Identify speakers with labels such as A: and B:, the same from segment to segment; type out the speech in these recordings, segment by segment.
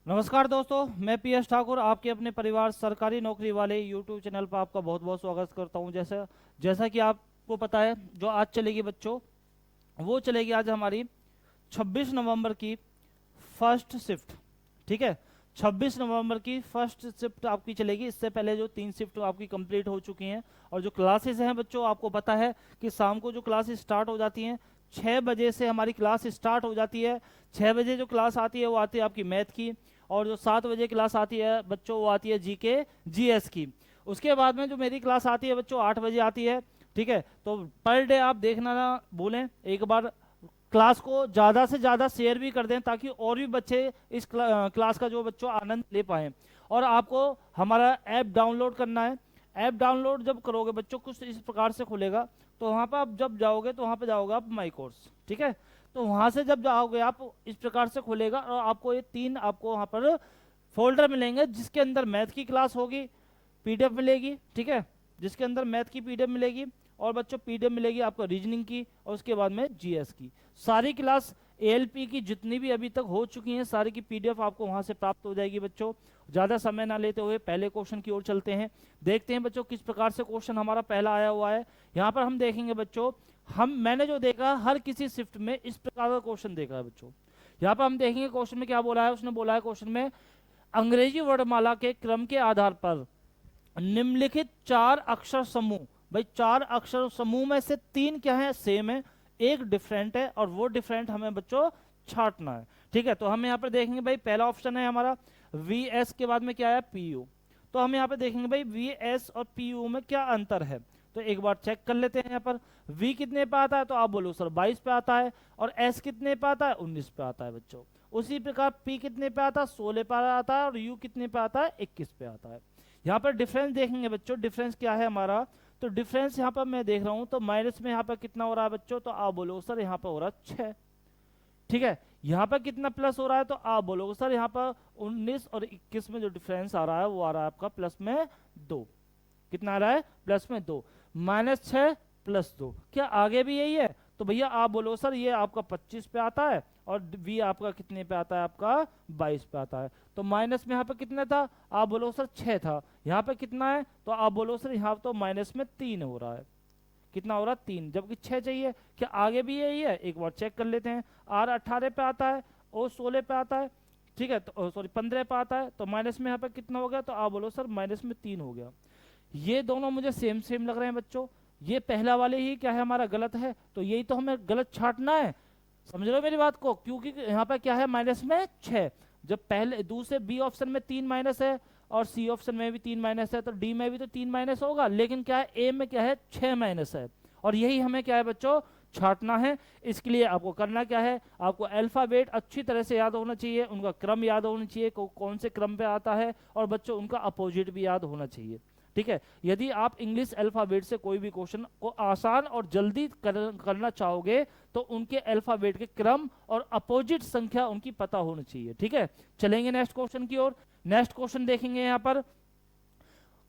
A: नमस्कार दोस्तों, मैं पीएस ठाकुर आपके अपने परिवार सरकारी नौकरी वाले यूट्यूब चैनल पर आपका बहुत बहुत स्वागत करता हूं। जैसा जैसा कि आपको पता है, जो आज चलेगी बच्चों, वो चलेगी आज हमारी 26 नवंबर की फर्स्ट शिफ्ट। ठीक है, 26 नवंबर की फर्स्ट शिफ्ट आपकी चलेगी। इससे पहले जो 3 शिफ्ट आपकी कंप्लीट हो चुकी हैं, और जो क्लासेस हैं बच्चों, आपको पता है कि शाम को जो क्लासेस स्टार्ट हो जाती हैं 6 बजे से हमारी क्लास स्टार्ट हो जाती है। 6 बजे जो क्लास आती है वो आती है आपकी मैथ की, और जो 7 बजे क्लास आती है बच्चों वो आती है जीके जीएस की। उसके बाद में जो मेरी क्लास आती है बच्चों 8 बजे आती है। ठीक है, तो पर डे आप देखना ना भूलें, एक बार क्लास को ज़्यादा से ज़्यादा शेयर भी कर दें ताकि और भी बच्चे इस क्लास का जो बच्चों आनंद ले पाएँ। और आपको हमारा ऐप डाउनलोड करना है। ऐप डाउनलोड जब करोगे बच्चों, कुछ इस प्रकार से खुलेगा। तो वहाँ पर आप जब जाओगे तो वहाँ पर जाओगे आप माई कोर्स। ठीक है, तो वहाँ से जब जाओगे आप, इस प्रकार से खुलेगा और आपको ये 3 आपको वहाँ पर फोल्डर मिलेंगे, जिसके अंदर मैथ की क्लास होगी, पीडीएफ मिलेगी। ठीक है, जिसके अंदर मैथ की पीडीएफ मिलेगी, और बच्चों पीडीएफ मिलेगी आपको रीजनिंग की, और उसके बाद में जीएस की। सारी क्लास एएलपी की जितनी भी अभी तक हो चुकी हैं, सारी की पीडीएफ आपको वहां से प्राप्त हो जाएगी बच्चों। ज़्यादा समय ना लेते हुए पहले क्वेश्चन की ओर चलते हैं। देखते हैं बच्चों किस प्रकार से क्वेश्चन हमारा पहला आया हुआ है। यहाँ पर हम देखेंगे बच्चों, मैंने जो देखा हर किसी शिफ्ट में इस प्रकार का क्वेश्चन देखा है बच्चों। यहाँ पर हम देखेंगे क्वेश्चन में क्या बोला है। उसने बोला है क्वेश्चन में, अंग्रेजी वर्णमाला के क्रम के आधार पर निम्नलिखित 4 अक्षर समूह, भाई 4 अक्षर समूह में से 3 क्या है, सेम है, एक डिफरेंट है, और वो डिफरेंट हमें बच्चों छांटना है। ठीक है, तो हम यहाँ पर देखेंगे भाई, पहला ऑप्शन है हमारा वी एस, के बाद में क्या है पी यू। तो हम यहाँ पे देखेंगे भाई वी एस और पी यू में क्या अंतर है। तो एक बार चेक कर लेते हैं। यहाँ पर वी कितने पे आता है, तो आप बोलो सर 22 पे आता है, और एस कितने पे आता है, 19 पे आता है बच्चों। उसी प्रकार पी कितने पे आता है, 16 पे आता है, और यू कितने पे आता है, 21 पे आता है। यहाँ पर डिफरेंस देखेंगे बच्चों, डिफरेंस क्या है हमारा। तो डिफरेंस यहाँ पर मैं देख रहा हूँ, तो माइनस में यहाँ पर कितना हो रहा है बच्चों, तो आप बोलो सर यहाँ पर हो रहा है 6। ठीक है, यहाँ पर कितना प्लस हो रहा है, तो आप बोलोगे सर यहाँ पर 19 और 21 में जो डिफरेंस आ रहा है वो आ रहा है आपका प्लस में 2। कितना आ रहा है, प्लस में 2। -6 प्लस 2, क्या आगे भी यही है। तो भैया आप बोलो सर ये आपका 25 पे आता है, और वी आपका कितने पे आता है, आपका 22 पे आता है। तो माइनस में यहाँ पे कितना था, आप बोलो सर 6 था, यहाँ पे कितना है, तो आप बोलो सर यहाँ तो माइनस में 3 हो रहा है। कितना हो रहा है, 3, जबकि 6 चाहिए। क्या आगे भी यही है, एक बार चेक कर लेते हैं। आर 18 पे आता है, ओ 16 पे आता है। ठीक है, तो सॉरी 15 पे आता है, तो माइनस में यहाँ पे कितना हो गया, तो आप बोलो सर माइनस में 3 हो गया। ये दोनों मुझे सेम सेम लग रहे हैं बच्चों। ये पहला वाले ही क्या है हमारा गलत है, तो यही तो हमें गलत छांटना है। समझ रहे हो मेरी बात को, क्योंकि यहाँ पर क्या है माइनस में 6। जब पहले दूसरे बी ऑप्शन में 3 माइनस है, और सी ऑप्शन में भी 3 माइनस है, तो डी में भी तो 3 माइनस होगा, लेकिन क्या है ए में क्या है 6 माइनस है। और यही हमें क्या है बच्चों छांटना है। इसके लिए आपको करना क्या है, आपको अल्फाबेट अच्छी तरह से याद होना चाहिए, उनका क्रम याद होना चाहिए, कौन से क्रम पे आता है, और बच्चों उनका अपोजिट भी याद होना चाहिए। ठीक है, यदि आप इंग्लिश अल्फाबेट से कोई भी क्वेश्चन को आसान और जल्दी करना चाहोगे, तो उनके अल्फाबेट के क्रम और अपोजिट संख्या उनकी पता होनी चाहिए। ठीक है, चलेंगे नेक्स्ट क्वेश्चन की ओर। नेक्स्ट क्वेश्चन देखेंगे यहाँ पर।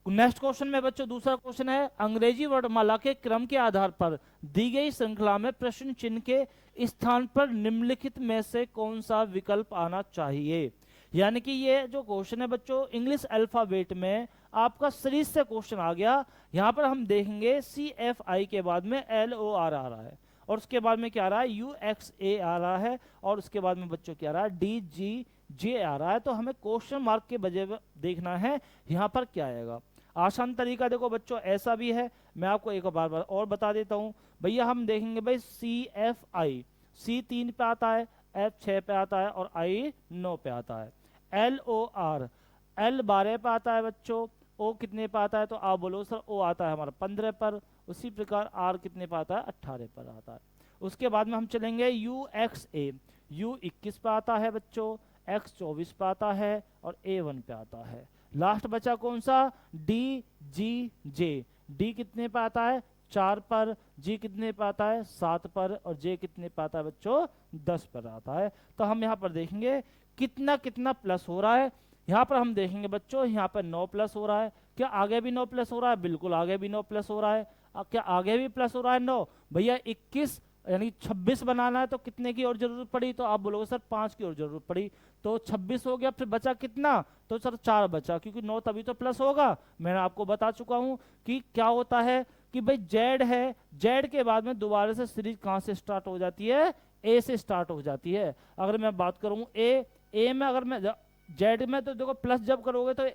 A: नेक्स्ट क्वेश्चन में बच्चों दूसरा क्वेश्चन है, अंग्रेजी वर्णमाला के क्रम के आधार पर दी गई श्रृंखला में प्रश्न चिन्ह के स्थान पर निम्नलिखित में से कौन सा विकल्प आना चाहिए। यानी कि ये जो क्वेश्चन है बच्चों इंग्लिश अल्फाबेट में आपका सीरीज से क्वेश्चन आ गया। यहाँ पर हम देखेंगे CFI के बाद में LOR आ रहा है, और उसके बाद में क्या आ रहा है UXA आ रहा है, और उसके बाद में बच्चों क्या आ रहा है DGJ आ रहा है। तो हमें क्वेश्चन मार्क के बजाय देखना है यहाँ पर क्या आएगा। आसान तरीका देखो बच्चों ऐसा भी है, मैं आपको एक बार और बता देता हूँ। भैया हम देखेंगे भाई CFI, C 3 पे आता है, F 6 पे आता है, और I 9 पे आता है। LOR L 12 पे आता है बच्चों, O कितने पे आता है, तो आप बोलो सर O आता है हमारा 15 पर। उसी प्रकार R कितने पे आता है, 18 पर आता है। उसके बाद में हम चलेंगे UXA, U 21 पे आता है बच्चों, X 24 पे आता है, और A 1 पे आता है। लास्ट बचा कौन सा, DGJ, D कितने पे आता है, 4 पर, G कितने पे आता है, 7 पर, और J कितने पे आता है बच्चों, 10 पर आता है। तो हम यहाँ पर देखेंगे कितना कितना प्लस हो रहा है। यहाँ पर हम देखेंगे बच्चों यहाँ पर 9 प्लस हो रहा है। क्या आगे भी 9 प्लस हो रहा है, बिल्कुल आगे भी 9 प्लस हो रहा है। क्या आगे भी प्लस हो रहा है 9, भैया 21 यानी 26 बनाना है तो कितने की और जरूरत पड़ी, तो आप बोलोगे सर 5 की और जरूरत पड़ी। तो 26 हो गया, फिर बचा कितना, तो सर 4 बचा, क्योंकि 9 तभी तो प्लस होगा। मैंने आपको बता चुका हूं कि क्या होता है कि भाई जेड है, जेड के बाद में दोबारा से सीरीज कहां से स्टार्ट हो जाती है, ए से स्टार्ट हो जाती है। अगर मैं बात करूं ए में, अगर मैं जेड में, तो देखो प्लस जब करोगे तो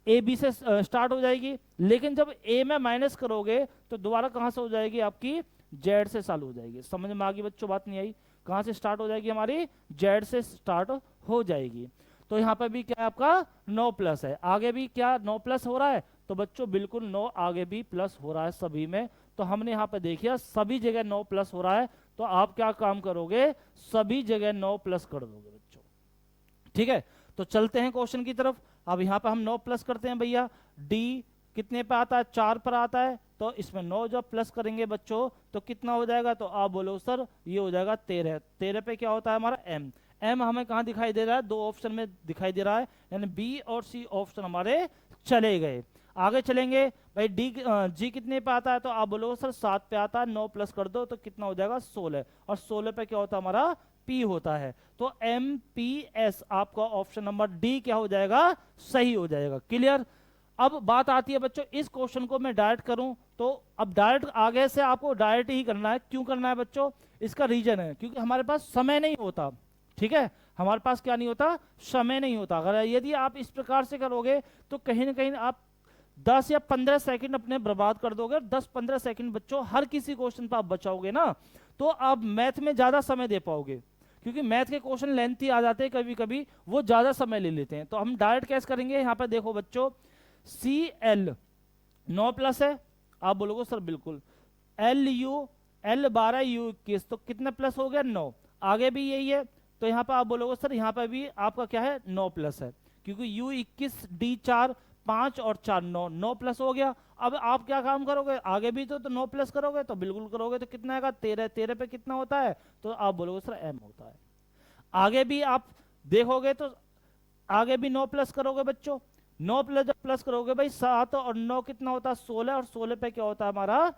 A: ए बी से स्टार्ट हो जाएगी, लेकिन जब ए में माइनस करोगे तो दोबारा कहां से हो जाएगी, आपकी जेड से चालू हो जाएगी। समझ में आ गई बच्चों, बात नहीं आई? कहां से स्टार्ट हो जाएगी, हमारी जेड से स्टार्ट हो जाएगी। तो यहाँ पे भी क्या है आपका 9 प्लस है, आगे भी क्या 9 प्लस हो रहा है, तो बच्चों बिल्कुल 9 आगे भी प्लस हो रहा है सभी में। तो हमने यहाँ पे देखिए सभी जगह 9 प्लस हो रहा है, तो आप क्या काम करोगे, सभी जगह 9 प्लस कर दोगे बच्चों। ठीक है, तो चलते हैं क्वेश्चन की तरफ। अब यहाँ पे हम 9 प्लस करते हैं भैया, डी कितने पे आता है, 4 पर आता है, तो इसमें 9 जब प्लस करेंगे बच्चों तो कितना हो जाएगा, तो आप बोलो सर ये हो जाएगा 13। 13 पे क्या होता है हमारा एम, एम हमें कहाँ दिखाई दे रहा है, 2 ऑप्शन में दिखाई दे रहा है, यानी बी और सी ऑप्शन हमारे चले गए। आगे चलेंगे भाई, डी जी कितने पे आता है, तो आप बोलो सर 7 पे आता है, 9 प्लस कर दो तो कितना हो जाएगा 16, और 16 पे क्या होता है हमारा पी होता है। तो एम पी एस आपका ऑप्शन नंबर डी क्या हो जाएगा, सही हो जाएगा। क्लियर? अब बात आती है बच्चों, इस क्वेश्चन को मैं डायरेक्ट करूं तो अब डायरेक्ट आगे से आपको डायरेक्ट ही करना है। क्यों करना है बच्चों, इसका रीजन है क्योंकि हमारे पास समय नहीं होता। ठीक है, हमारे पास क्या नहीं होता, समय नहीं होता। अगर यदि आप इस प्रकार से करोगे तो कहीं ना कहीं आप 10 या 15 सेकंड अपने बर्बाद कर दोगे। 10-15 सेकंड बच्चों हर किसी क्वेश्चन पर आप बचाओगे ना, तो आप मैथ में ज्यादा समय दे पाओगे, क्योंकि मैथ के क्वेश्चन लेंथी आ जाते हैं कभी कभी, वो ज्यादा समय ले लेते हैं। तो हम डायरेक्ट कैसे करेंगे, यहाँ पे देखो बच्चों, सी एल 9 प्लस है, आप बोलोगे सर बिल्कुल, एल यू एल 12 यू 21, तो कितने प्लस हो गया 9, आगे भी यही है, तो यहाँ पे आप बोलोगे सर यहाँ पे भी आपका क्या है 9 प्लस है, क्योंकि यू 21 डी 4 5 और 4 9, 9 प्लस हो गया। अब आप क्या काम करोगे, आगे भी तो 9 प्लस करोगे, तो बिल्कुल करोगे, तो कितना आएगा 13, 13 पे कितना होता है, तो आप बोलोगे सर एम होता है। आगे भी आप देखोगे तो आगे भी 9 प्लस करोगे बच्चों, 9 प्लस जब प्लस करोगे भाई 7 और 9 कितना होता है 16, और 16 पे क्या होता है हमारा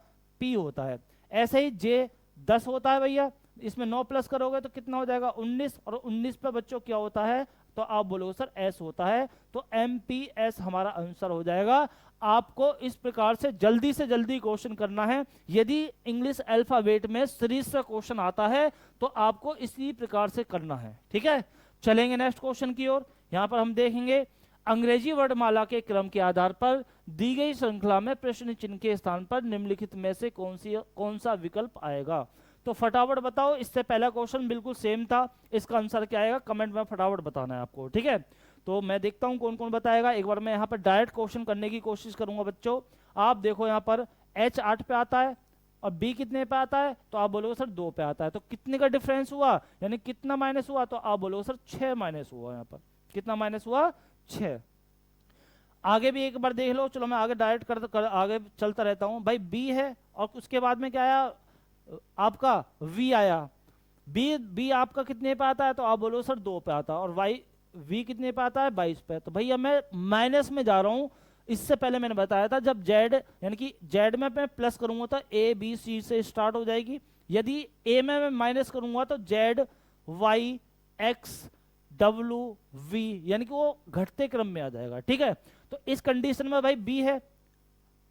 A: पी होता है। ऐसे ही जे 10 होता है भैया, इसमें 9 प्लस करोगे तो कितना हो जाएगा 19, और 19 पे बच्चों क्या होता है, तो आप बोलोगे सर एस होता है। तो एम पी एस हमारा आंसर हो जाएगा। आपको इस प्रकार से जल्दी क्वेश्चन करना है। यदि इंग्लिश अल्फाबेट में सीरीज का क्वेश्चन आता है तो आपको इसी प्रकार से करना है। ठीक है, चलेंगे नेक्स्ट क्वेश्चन की ओर। यहां पर हम देखेंगे अंग्रेजी वर्णमाला के क्रम के आधार पर दी गई श्रृंखला में प्रश्न चिन्ह के स्थान पर निम्नलिखित में से कौन सा विकल्प आएगा। तो फटाफट बताओ, इससे पहला क्वेश्चन बिल्कुल सेम था, इसका आंसर क्या आएगा कमेंट में फटाफट बताना है आपको। ठीक है, तो मैं देखता हूं कौन कौन बताएगा। एक बार मैं यहाँ पर डायरेक्ट क्वेश्चन करने की कोशिश करूंगा बच्चों। आप देखो यहाँ पर H 8 पे आता है और B कितने पे आता है, तो आप बोलोगे सर 2 पे आता है, तो कितने का डिफरेंस हुआ, यानी कितना माइनस हुआ, तो आप बोलोगे सर 6 माइनस हुआ। यहाँ पर कितना माइनस हुआ 6। आगे भी एक बार देख लो, चलो मैं आगे डायरेक्ट आगे चलता रहता हूं भाई। B है और उसके बाद में क्या आया आपका V आया, B आपका कितने पे आता है, तो आप बोलो सर 2 पे आता है, और V कितने पे आता है 22 पे। तो भैया मैं माइनस में जा रहा हूं, इससे पहले मैंने बताया था जब Z यानी कि Z में मैं प्लस करूंगा तो A B C से स्टार्ट हो जाएगी, यदि A में मैं माइनस करूंगा तो Z Y X W V यानी कि वो घटते क्रम में आ जाएगा। ठीक है, तो इस कंडीशन में भाई B है,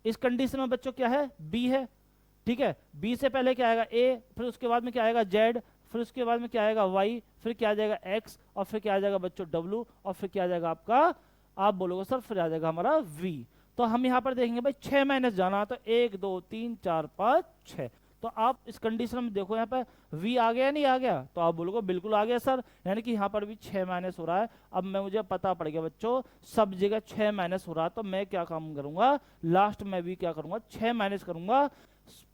A: इस कंडीशन में बच्चों क्या है B है। ठीक है, B से पहले क्या आएगा A, फिर उसके बाद में क्या आएगा Z, फिर उसके बाद में क्या आएगा Y, फिर क्या आ जाएगा X, और फिर क्या आ जाएगा बच्चों W, और फिर क्या आ जाएगा आपका, आप बोलोगे सर फिर आ जाएगा हमारा V। तो हम यहाँ पर देखेंगे भाई 6 माइनस जाना, तो 1 2 3 4 5 6, तो आप इस कंडीशन में देखो यहाँ पर V आ गया नहीं आ गया, तो आप बोलोगे बिल्कुल आ गया सर, यानी कि यहाँ पर भी 6 माइनस हो रहा है। अब मुझे पता पड़ गया बच्चों सब जगह 6 माइनस हो रहा है, तो मैं क्या काम करूंगा, लास्ट में भी क्या करूंगा 6 माइनस करूंगा।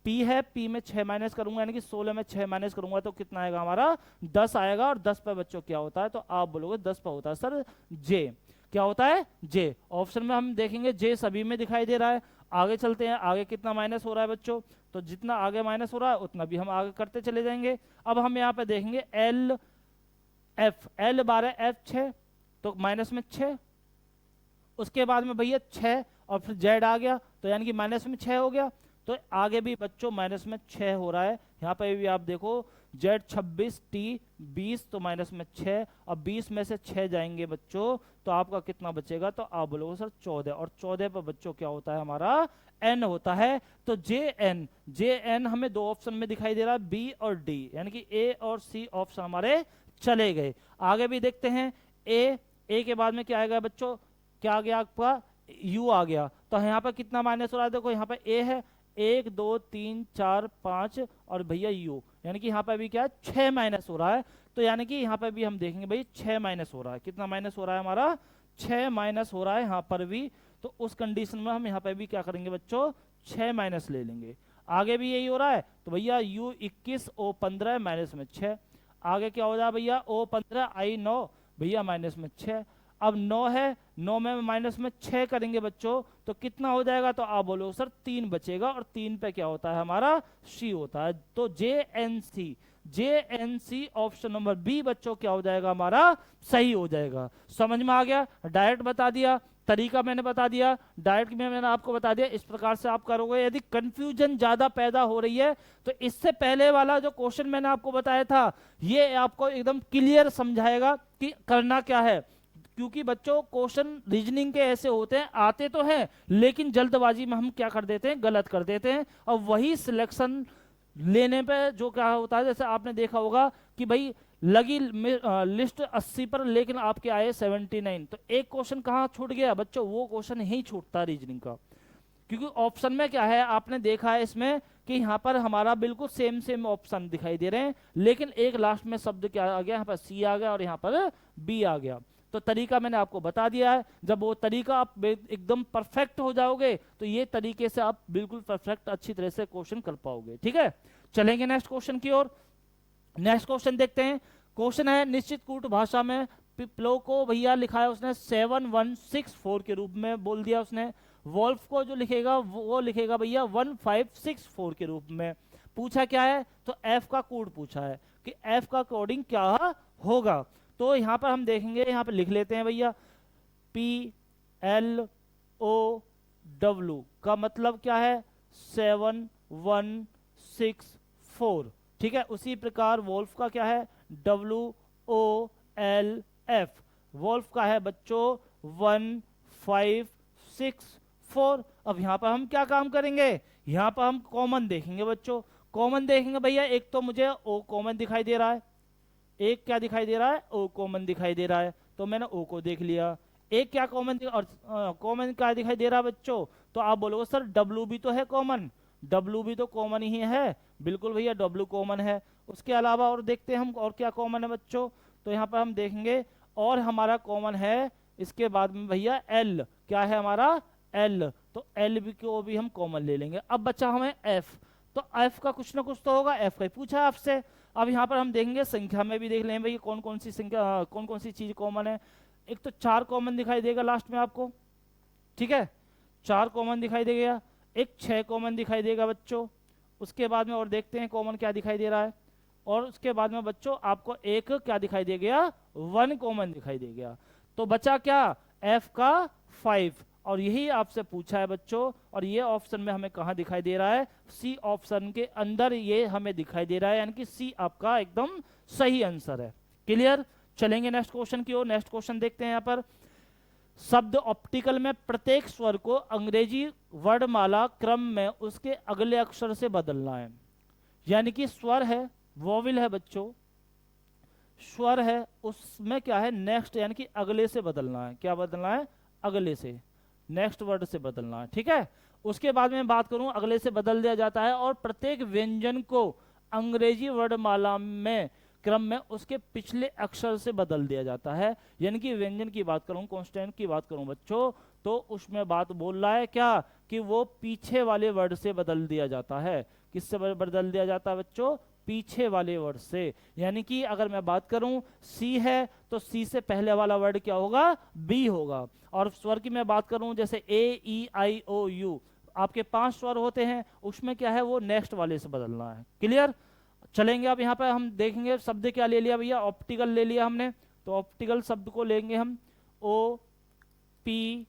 A: P है, P में 6 माइनस करूंगा, यानी कि 16 में 6 माइनस करूंगा तो कितना आएगा हमारा 10 आएगा, और 10 पे बच्चों क्या होता है, तो आप बोलोगे 10 पे होता है सर J। क्या होता है J, ऑप्शन में हम देखेंगे J सभी में दिखाई दे रहा है। आगे चलते हैं, आगे कितना माइनस हो रहा है बच्चों, तो जितना आगे माइनस हो रहा है उतना भी हम आगे करते चले जाएंगे। अब हम यहाँ पे देखेंगे L F, L 12 F 6, तो माइनस में 6, उसके बाद में भैया 6 और फिर Z आ गया, तो यानी कि माइनस में 6 हो गया। तो आगे भी बच्चों माइनस में 6 हो रहा है। यहाँ पे भी आप देखो Z 26 T 20 तो माइनस में 6, अब 20 में से 6 जाएंगे बच्चों तो आपका कितना बचेगा, तो आप बोलोगे सर 14, और 14 पर बच्चों क्या होता है हमारा n होता है। तो JN हमें दो ऑप्शन में दिखाई दे रहा है, B और D, यानी कि A और C ऑप्शन हमारे चले गए। आगे भी देखते हैं, A के बाद में क्या आएगा बच्चों, क्या आ गया आपका U आ गया। तो यहाँ पर कितना माइनस हो रहा है, देखो यहाँ पर A है 1 2 3 4 5 और भैया U, यानी कि यहाँ पर भी क्या है 6 माइनस हो रहा है। तो यानी कि यहाँ पर भी हम देखेंगे भाई 6 माइनस हो रहा है, कितना माइनस हो रहा है हमारा 6 माइनस हो रहा है यहाँ पर भी। तो उस कंडीशन में हम यहाँ पर भी क्या करेंगे बच्चों 6 माइनस ले लेंगे। आगे भी यही हो रहा है तो भैया U 21 O 15 माइनस में 6, आगे क्या हो जाए भैया O 15 I 9 भैया माइनस में 6। अब 9 है, 9 में माइनस में 6 करेंगे बच्चों तो कितना हो जाएगा, तो आप बोलो सर 3 बचेगा, और 3 पे क्या होता है हमारा C होता है। तो JNC ऑप्शन नंबर बी बच्चों क्या हो जाएगा हमारा सही हो जाएगा। समझ में आ गया, डायरेक्ट बता दिया, तरीका मैंने बता दिया, डायरेक्ट में मैंने आपको बता दिया, इस प्रकार से आप करोगे। यदि कंफ्यूजन ज्यादा पैदा हो रही है तो इससे पहले वाला जो क्वेश्चन मैंने आपको बताया था ये आपको एकदम क्लियर समझाएगा कि करना क्या है। क्योंकि बच्चों क्वेश्चन रीजनिंग के ऐसे होते हैं, आते तो हैं लेकिन जल्दबाजी में हम क्या कर देते हैं, गलत कर देते हैं, और वही सिलेक्शन लेने पे जो क्या होता है, जैसे आपने देखा होगा कि भाई लगी लिस्ट 80 पर लेकिन आपके आए 79, तो एक क्वेश्चन कहाँ छूट गया बच्चों, वो क्वेश्चन ही छूटता रीजनिंग का। क्योंकि ऑप्शन में क्या है आपने देखा है इसमें कि यहाँ पर हमारा बिल्कुल सेम ऑप्शन दिखाई दे रहे हैं, लेकिन एक लास्ट में शब्द क्या आ गया, यहाँ पर सी आ गया और यहाँ पर बी आ गया। तो तरीका मैंने आपको बता दिया है, जब वो तरीका आप एकदम परफेक्ट हो जाओगे तो ये तरीके से आप बिल्कुल परफेक्ट अच्छी तरह से क्वेश्चन कर पाओगे। ठीक है, चलेंगे नेक्स्ट क्वेश्चन की ओर। नेक्स्ट क्वेश्चन देखते हैं। क्वेश्चन है निश्चित कूट भाषा में पिप्लो को भैया लिखा है उसने 7164 के रूप में बोल दिया उसने, वोल्फ को जो लिखेगा वो लिखेगा भैया 1564 के रूप में। पूछा क्या है, तो एफ का कोड पूछा है कि एफ का कोडिंग क्या होगा। तो यहां पर हम देखेंगे, यहां पर लिख लेते हैं भैया PLOW का मतलब क्या है 7164, ठीक है। उसी प्रकार वोल्फ का क्या है WOLF, वोल्फ का है बच्चों 1564। अब यहां पर हम क्या काम करेंगे, यहां पर हम कॉमन देखेंगे बच्चों, कॉमन देखेंगे भैया। एक तो मुझे O कॉमन दिखाई दे रहा है, एक क्या दिखाई दे रहा है O कॉमन दिखाई दे रहा है, तो मैंने O को देख लिया। एक क्या कॉमन और कॉमन क्या दिखाई दे रहा है बच्चों, तो आप बोलोगे सर W भी तो है कॉमन, W भी तो कॉमन ही है, बिल्कुल भैया W कॉमन है। उसके अलावा और देखते हैं हम और क्या कॉमन है बच्चों, तो यहाँ पर हम देखेंगे और हमारा कॉमन है इसके बाद में भैया L, क्या है हमारा L, तो L भी को भी हम कॉमन ले लेंगे। अब बच्चा हमें F, तो F का कुछ ना कुछ तो होगा, F का पूछा है आपसे। अब यहाँ पर हम देखेंगे संख्या में भी देख लें भाई कौन कौन सी संख्या कौन कौन सी चीज कॉमन है। एक तो 4 कॉमन दिखाई देगा लास्ट में आपको, ठीक है, 4 कॉमन दिखाई देगा, एक 6 कॉमन दिखाई देगा बच्चों। उसके बाद में और देखते हैं कॉमन क्या दिखाई दे रहा है, और उसके बाद में बच्चों आपको एक क्या दिखाई दे गया 1 कॉमन दिखाई दे गया। तो बचा क्या F का 5, और यही आपसे पूछा है बच्चों, और ये ऑप्शन में हमें कहा दिखाई दे रहा है सी ऑप्शन के अंदर ये हमें दिखाई दे रहा है, यानी कि सी आपका एकदम सही आंसर है। क्लियर, चलेंगे नेक्स्ट क्वेश्चन की ओर। नेक्स्ट क्वेश्चन देखते हैं यहाँ पर, शब्द ऑप्टिकल में प्रत्येक स्वर को अंग्रेजी वर्णमाला क्रम में उसके अगले अक्षर से बदलना है। यानी कि स्वर है वोविल है बच्चों, स्वर है उसमें क्या है नेक्स्ट, यानी कि अगले से बदलना है। क्या बदलना है, अगले से, नेक्स्ट वर्ड से बदलना है, ठीक है। उसके बाद में बात करूं अगले से बदल दिया जाता है, और प्रत्येक व्यंजन को अंग्रेजी वर्णमाला में क्रम में उसके पिछले अक्षर से बदल दिया जाता है। यानी कि व्यंजन की बात करूं, कॉन्स्टेंट की बात करूं बच्चों, तो उसमें बात बोल रहा है क्या कि वो पीछे वाले वर्ड से बदल दिया जाता है। किससे बदल दिया जाता है बच्चों, पीछे वाले वर्ड से। यानी कि अगर मैं बात करूं सी है तो सी से पहले वाला वर्ड क्या होगा, बी होगा। और स्वर की मैं बात करूं जैसे A E I O U, आपके 5 स्वर होते हैं, उसमें क्या है वो नेक्स्ट वाले से बदलना है। क्लियर, चलेंगे। अब यहाँ पे हम देखेंगे शब्द क्या ले लिया भैया, ऑप्टिकल ले लिया हमने, तो ऑप्टिकल शब्द को लेंगे हम OPTICAL,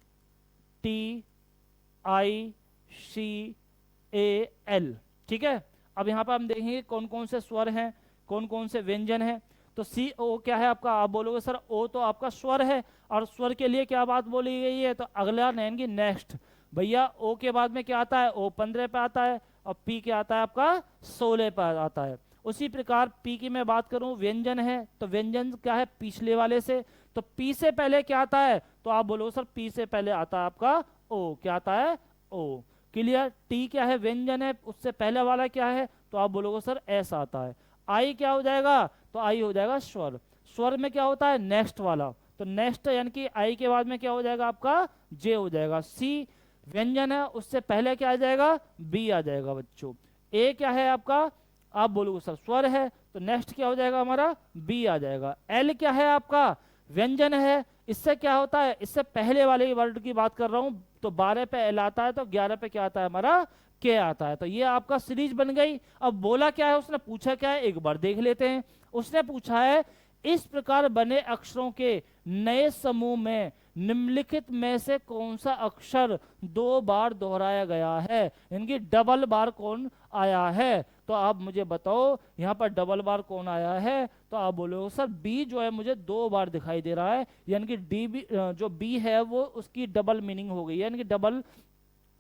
A: ए एल। ठीक है, अब यहाँ पर हम देखेंगे कौन कौन से स्वर हैं, कौन कौन से व्यंजन हैं। तो सी ओ क्या है आपका, आप बोलोगे सर ओ तो आपका स्वर है, और स्वर के लिए क्या बात बोली गई है, तो अगला यानी नेक्स्ट। भैया ओ के बाद में क्या आता है, ओ 15 पे आता है, और पी क्या आता है आपका 16 पर आता है। उसी प्रकार पी की मैं बात करूं, व्यंजन है, तो व्यंजन क्या है पिछले वाले से, तो पी से पहले क्या आता है, तो आप बोलो सर पी से पहले आता है आपका ओ, क्या आता है ओ। क्लियर। टी क्या है, व्यंजन है, उससे पहले वाला क्या है, तो आप बोलोगे सर एस आता है। आई क्या हो जाएगा, तो आई हो जाएगा स्वर। स्वर में क्या होता है, नेक्स्ट वाला, तो नेक्स्ट यानी कि आई के बाद में क्या हो जाएगा आपका जे हो जाएगा। सी व्यंजन है, उससे पहले क्या आ जाएगा, बी आ जाएगा बच्चों। ए क्या है आपका, आप बोलोगे सर स्वर है, तो नेक्स्ट क्या हो जाएगा हमारा बी आ जाएगा। एल क्या है आपका, व्यंजन है, इससे क्या होता है, इससे पहले वाले वर्ड की बात कर रहा हूं, तो 12 पे एल आता है, तो 11 पे क्या आता है हमारा के आता है। तो ये आपका सीरीज बन गई। अब बोला क्या है, उसने पूछा क्या है, एक बार देख लेते हैं। उसने पूछा है इस प्रकार बने अक्षरों के नए समूह में निम्नलिखित में से कौन सा अक्षर 2 बार दोहराया गया है, इनकी डबल बार कौन आया है। तो आप मुझे बताओ यहाँ पर डबल बार कौन आया है, तो आप बोलोगे सर बी जो है मुझे 2 बार दिखाई दे रहा है, यानी कि डी बी जो बी है वो उसकी डबल मीनिंग हो गई है, यानी कि डबल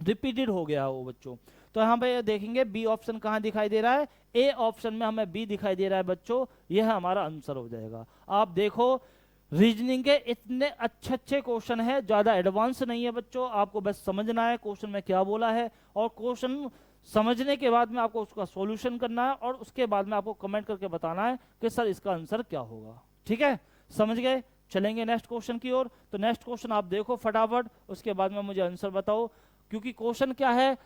A: रिपीटेड हो गया वो बच्चों। तो यहाँ पे देखेंगे बी ऑप्शन कहाँ दिखाई दे रहा है, ए ऑप्शन में हमें बी दिखाई दे रहा है बच्चों, यह हमारा आंसर हो जाएगा। आप देखो रीजनिंग के इतने अच्छे अच्छे क्वेश्चन है, ज्यादा एडवांस नहीं है बच्चों, आपको बस समझना है क्वेश्चन में क्या बोला है, और क्वेश्चन समझने के बाद में आपको उसका सॉल्यूशन करना है, और उसके बाद में आपको कमेंट करके बताना है कि सर इसका आंसर क्या होगा। ठीक है, समझ गए। चलेंगे नेक्स्ट क्वेश्चन की ओर। तो नेक्स्ट क्वेश्चन आप देखो फटाफट, उसके बाद में मुझे आंसर बताओ, क्योंकि क्वेश्चन क्या है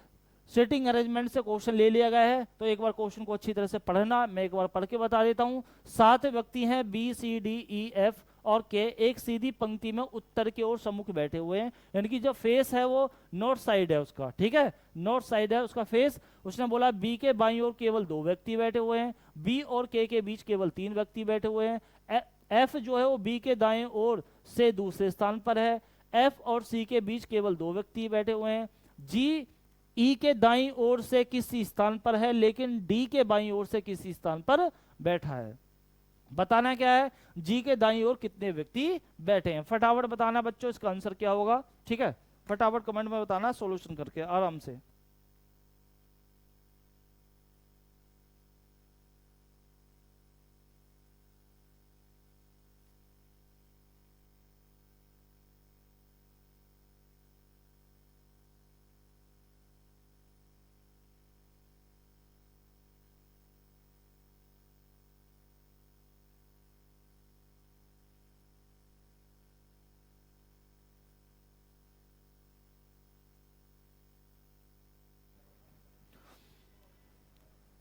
A: सेटिंग अरेंजमेंट से क्वेश्चन ले लिया गया है, तो एक बार क्वेश्चन को अच्छी तरह से पढ़ना। मैं एक बार पढ़ के बता देता हूं। 7 व्यक्ति हैं B C D E F और के एक सीधी पंक्ति में उत्तर की ओर सम्मुख बैठे हुए हैं, यानी कि जो फेस है वो नॉर्थ साइड है उसका। ठीक है, नॉर्थ साइड है उसका फेस। उसने बोला बी के बाईं ओर केवल 2 व्यक्ति बैठे हुए हैं, बी और के बीच केवल 3 व्यक्ति बैठे हुए हैं, एफ जो है वो बी के दाएं ओर से दूसरे स्थान पर है, एफ और सी के बीच केवल 2 व्यक्ति बैठे हुए हैं, जी ई के दाईं ओर से किसी स्थान पर है, लेकिन डी के बाईं ओर से किसी स्थान पर बैठा है। बताना क्या है, जी के दाईं ओर कितने व्यक्ति बैठे हैं, फटाफट बताना बच्चों इसका आंसर क्या होगा। ठीक है, फटाफट कमेंट में बताना सॉल्यूशन करके आराम से।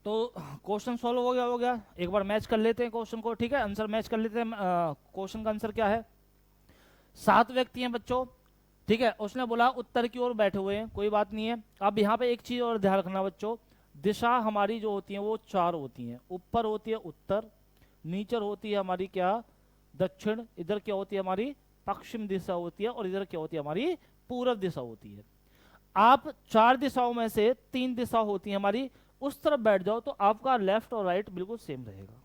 A: तो क्वेश्चन सॉल्व हो गया। एक बार मैच कर लेते हैं क्वेश्चन को। ठीक है, आंसर मैच कर लेते हैं। क्वेश्चन का आंसर क्या है, 7 व्यक्ति हैं बच्चों। ठीक है, उसने बोला उत्तर की ओर बैठे हुए हैं, कोई बात नहीं है। अब यहाँ पे एक चीज और ध्यान रखना बच्चों, दिशा हमारी जो होती है वो 4 होती हैं। ऊपर होती है उत्तर, नीचे होती है हमारी क्या दक्षिण, इधर क्या होती है हमारी पश्चिम दिशा होती है, और इधर क्या होती है हमारी पूर्व दिशा होती है। आप 4 दिशाओं में से 3 दिशा होती है हमारी, उस तरफ बैठ जाओ तो आपका लेफ्ट और राइट बिल्कुल सेम रहेगा।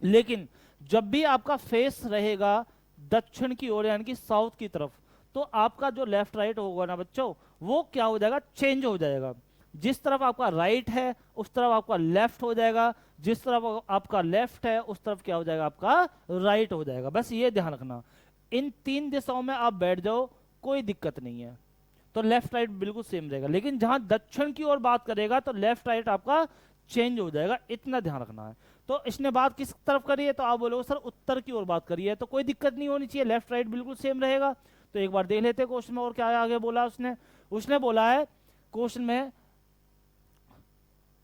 A: लेकिन जब भी आपका फेस रहेगा दक्षिण की ओर यानी कि साउथ की तरफ, तो आपका जो लेफ्ट राइट होगा ना बच्चों वो क्या हो जाएगा, चेंज हो जाएगा। जिस तरफ आपका राइट है उस तरफ आपका लेफ्ट हो जाएगा, जिस तरफ आपका लेफ्ट है उस तरफ क्या हो जाएगा, आपका राइट हो जाएगा। बस ये ध्यान रखना, इन 3 दिशाओं में आप बैठ जाओ कोई दिक्कत नहीं है, तो लेफ्ट राइट बिल्कुल सेम रहेगा। लेकिन जहां दक्षिण की ओर बात करेगा तो लेफ्ट राइट आपका चेंज हो जाएगा, इतना ध्यान रखना है। तो इसने बात किस तरफ करी है, तो आप बोलोगे सर उत्तर की ओर बात करी है, तो कोई दिक्कत नहीं होनी चाहिए, लेफ्ट राइट बिल्कुल सेम रहेगा। तो एक बार देख लेते हैं क्वेश्चन में और क्या आगे बोला उसने। उसने बोला है क्वेश्चन में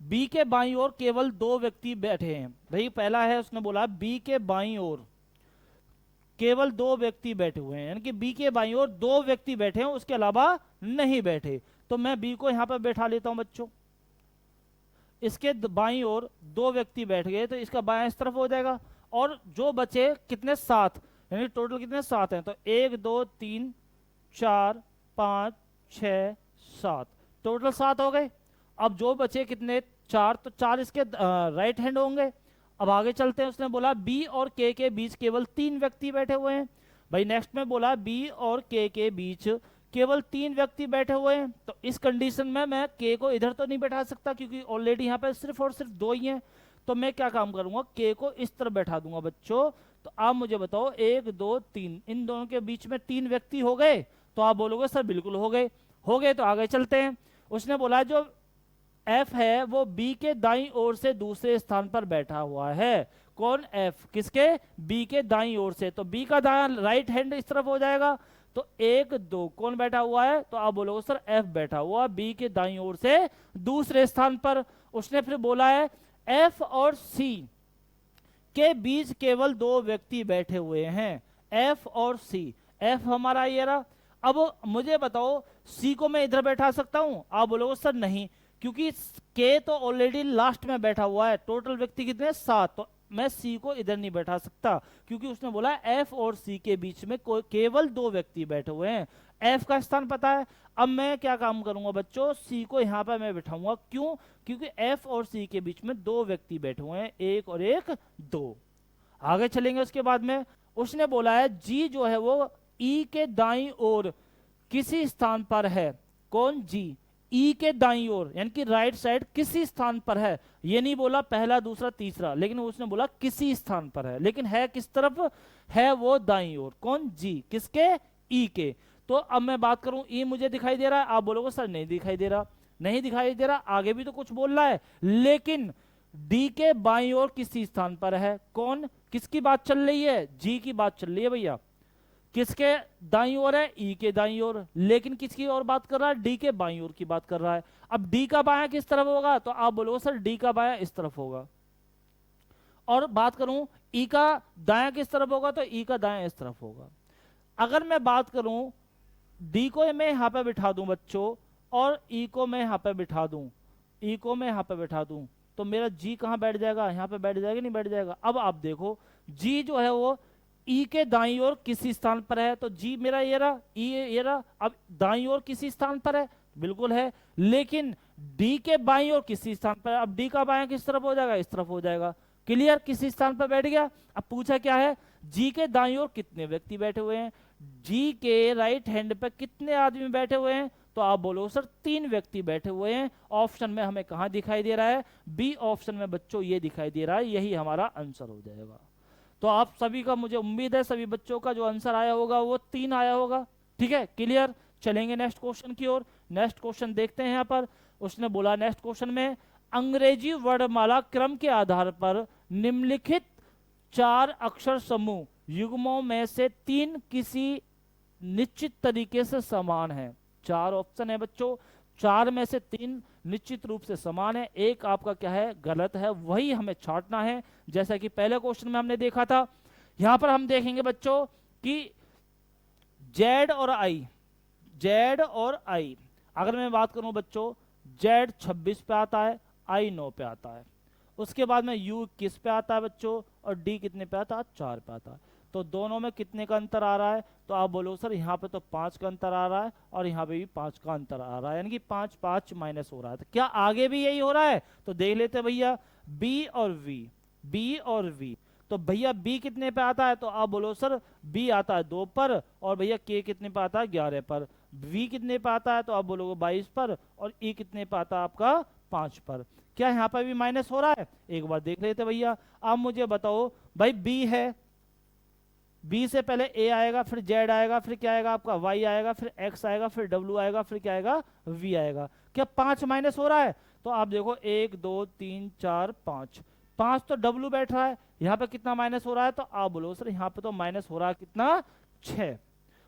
A: बी के बाईं ओर केवल 2 व्यक्ति बैठे हैं। भाई पहला है, उसने बोला बी के बाईं ओर केवल 2 व्यक्ति बैठे हुए हैं, यानी कि बी के बाईं ओर 2 व्यक्ति बैठे हैं, उसके अलावा नहीं बैठे। तो मैं बी को यहां पर बैठा लेता हूं बच्चों, इसके बाईं ओर 2 व्यक्ति बैठ गए, तो इसका बायां इस तरफ हो जाएगा, और जो बचे कितने 7, यानी टोटल कितने 7 हैं, तो 1 2 3 4 5 6 7, टोटल 7 हो गए। अब जो बचे कितने, 4, तो 4 इसके राइट हैंड होंगे। अब आगे चलते हैं, उसने बोला बी और के बीच केवल 3 व्यक्ति बैठे हुए हैं। भाई नेक्स्ट में बोला बी और के बीच केवल 3 व्यक्ति बैठे हुए हैं, तो इस कंडीशन में मैं के को इधर तो नहीं बैठा सकता क्योंकि ऑलरेडी यहाँ पे सिर्फ और सिर्फ 2 ही हैं। तो मैं क्या काम करूंगा, के को इस तरह बैठा दूंगा बच्चों। तो आप मुझे बताओ 1 2 3, इन दोनों के बीच में 3 व्यक्ति हो गए? तो आप बोलोगे सर बिल्कुल हो गए। हो गए तो आगे चलते हैं। उसने बोला जो एफ है वो बी के दाईं ओर से दूसरे स्थान पर बैठा हुआ है। कौन? एफ। किसके? बी के दाईं ओर से। तो बी का दायां राइट हैंड इस तरफ हो जाएगा। तो 1 2 कौन बैठा हुआ है? तो आप बोलोगे सर एफ बैठा हुआ बी के दाईं ओर से दूसरे स्थान पर। उसने फिर बोला है एफ और सी के बीच केवल 2 व्यक्ति बैठे हुए हैं। एफ और सी, एफ हमारा ये रहा। अब मुझे बताओ सी को मैं इधर बैठा सकता हूं? आप बोलोगे सर नहीं, क्योंकि के तो ऑलरेडी लास्ट में बैठा हुआ है। टोटल व्यक्ति कितने? 7। तो मैं सी को इधर नहीं बैठा सकता क्योंकि उसने बोला एफ और सी के बीच में केवल 2 व्यक्ति बैठे हुए हैं। एफ का स्थान पता है। अब मैं क्या काम करूंगा बच्चों, सी को यहां पर मैं बैठाऊंगा। क्यों? क्योंकि एफ और सी के बीच में 2 व्यक्ति बैठे हुए हैं, 1 और 1 2। आगे चलेंगे। उसके बाद में उसने बोला है जी जो है वो ई के दाईं ओर किसी स्थान पर है। कौन? जी। ई के दाईं ओर यानी कि राइट साइड किसी स्थान पर है। ये नहीं बोला पहला दूसरा तीसरा, लेकिन उसने बोला किसी स्थान पर है। लेकिन है किस तरफ? है वो दाईं ओर। कौन? जी। किसके? ई के। तो अब मैं बात करूं, ई मुझे दिखाई दे रहा है? आप बोलोगे सर नहीं दिखाई दे रहा। नहीं दिखाई दे रहा, आगे भी तो कुछ बोल रहा है, लेकिन डी के बाईं ओर किसी स्थान पर है। कौन? किसकी बात चल रही है? जी की बात चल रही है भैया। किसके दाईं ओर है? ई के दाईं ओर। लेकिन किसकी ओर बात कर रहा है? डी के बाईं ओर की बात कर रहा है। अब डी का बायां किस तरफ होगा? तो आप बोलोगे सर डी का बायां इस तरफ होगा। और बात करूं ई का दायां किस तरफ होगा? तो ई का दायां इस तरफ होगा। अगर मैं बात करूं डी को मैं यहां पे बिठा दूं बच्चों, और ई को मैं यहां पे बिठा दूं, ई को मैं यहां पे बिठा दूं, तो मेरा जी कहां बैठ जाएगा? यहां पे बैठ जाएगा, नहीं बैठ जाएगा? अब आप देखो जी जो है वो ई के दाईं ओर किसी स्थान पर है। तो जी मेरा ये रहा, ई ये रहा। अब दाईं ओर किसी स्थान पर है, बिल्कुल है। लेकिन डी के बाईं ओर किसी स्थान पर है। अब डी का बायां किस तरफ हो जाएगा? इस तरफ हो जाएगा। क्लियर? किसी स्थान पर बैठ गया। अब पूछा क्या है, जी के दाईं ओर कितने व्यक्ति बैठे हुए हैं? जी के राइट हैंड पे कितने आदमी बैठे हुए हैं? तो आप बोलो सर 3 व्यक्ति बैठे हुए हैं। ऑप्शन में हमें कहां दिखाई दे रहा है? बी ऑप्शन में बच्चों ये दिखाई दे रहा है। यही हमारा आंसर हो जाएगा। तो आप सभी का, मुझे उम्मीद है सभी बच्चों का जो आंसर आया होगा वो 3 आया होगा। ठीक है, क्लियर? चलेंगे नेक्स्ट क्वेश्चन की ओर। नेक्स्ट क्वेश्चन देखते हैं। यहाँ पर उसने बोला नेक्स्ट क्वेश्चन में अंग्रेजी वर्णमाला क्रम के आधार पर निम्नलिखित 4 अक्षर समूह युग्मों में से 3 किसी निश्चित तरीके से समान है। 4 ऑप्शन है बच्चों, 4 में से 3 निश्चित रूप से समान है। एक आपका क्या है? गलत है। वही हमें छांटना है, जैसा कि पहले क्वेश्चन में हमने देखा था। यहां पर हम देखेंगे बच्चों कि जेड और आई, जेड और आई, अगर मैं बात करूं बच्चों, जेड 26 पे आता है, आई 9 पे आता है। उसके बाद में यू 21 पे आता है बच्चों, और डी कितने पे आता है? 4 पे आता है। तो दोनों में कितने का अंतर आ रहा है? तो आप बोलो सर यहाँ पे तो 5 का अंतर आ रहा है, और यहाँ पे भी 5 का अंतर आ रहा है, यानी कि 5 5 माइनस हो रहा है। तो क्या आगे भी यही हो रहा है? तो देख लेते भैया, बी और वी, बी और वी। तो भैया बी कितने पे आता है? तो आप बोलो सर बी आता है 2 पर, और भैया के कितने पे आता है? 11 पर। वी कितने पे आता है? तो आप बोलोगे 22 पर, और ई कितने पे आता है आपका? 5 पर। क्या यहाँ पर भी माइनस हो रहा है? एक बार देख लेते भैया। आप मुझे बताओ भाई, बी है, बी से पहले ए आएगा, फिर जेड आएगा, फिर क्या आएगा आपका? वाई आएगा, फिर एक्स आएगा, फिर डब्ल्यू आएगा, फिर क्या आएगा? वी आएगा। क्या 5 माइनस हो रहा है? तो आप देखो 1 2 3 4 5, 5 तो डब्ल्यू बैठ रहा है। यहाँ पे कितना माइनस हो रहा है? तो आप बोलो सर यहाँ पे तो माइनस हो रहा है कितना? 6।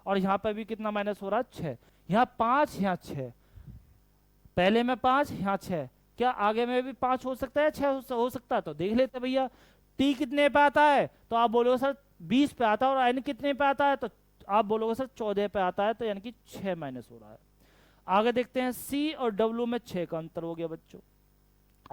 A: और यहाँ पे भी कितना माइनस हो रहा है? 6। यहाँ 5, यहाँ 6, पहले में 5, यहाँ 6। क्या आगे में भी 5 हो सकता है? 6 हो सकता है? तो देख लेते भैया। टी कितने पे आता है? तो आप बोलोगे सर 20 पे आता है। और एन कितने पे आता है? तो आप बोलोगे सर 14 पे आता है। तो यानी कि 6 माइनस हो रहा है। आगे देखते हैं, सी और डब्ल्यू में 6 का अंतर हो गया बच्चों।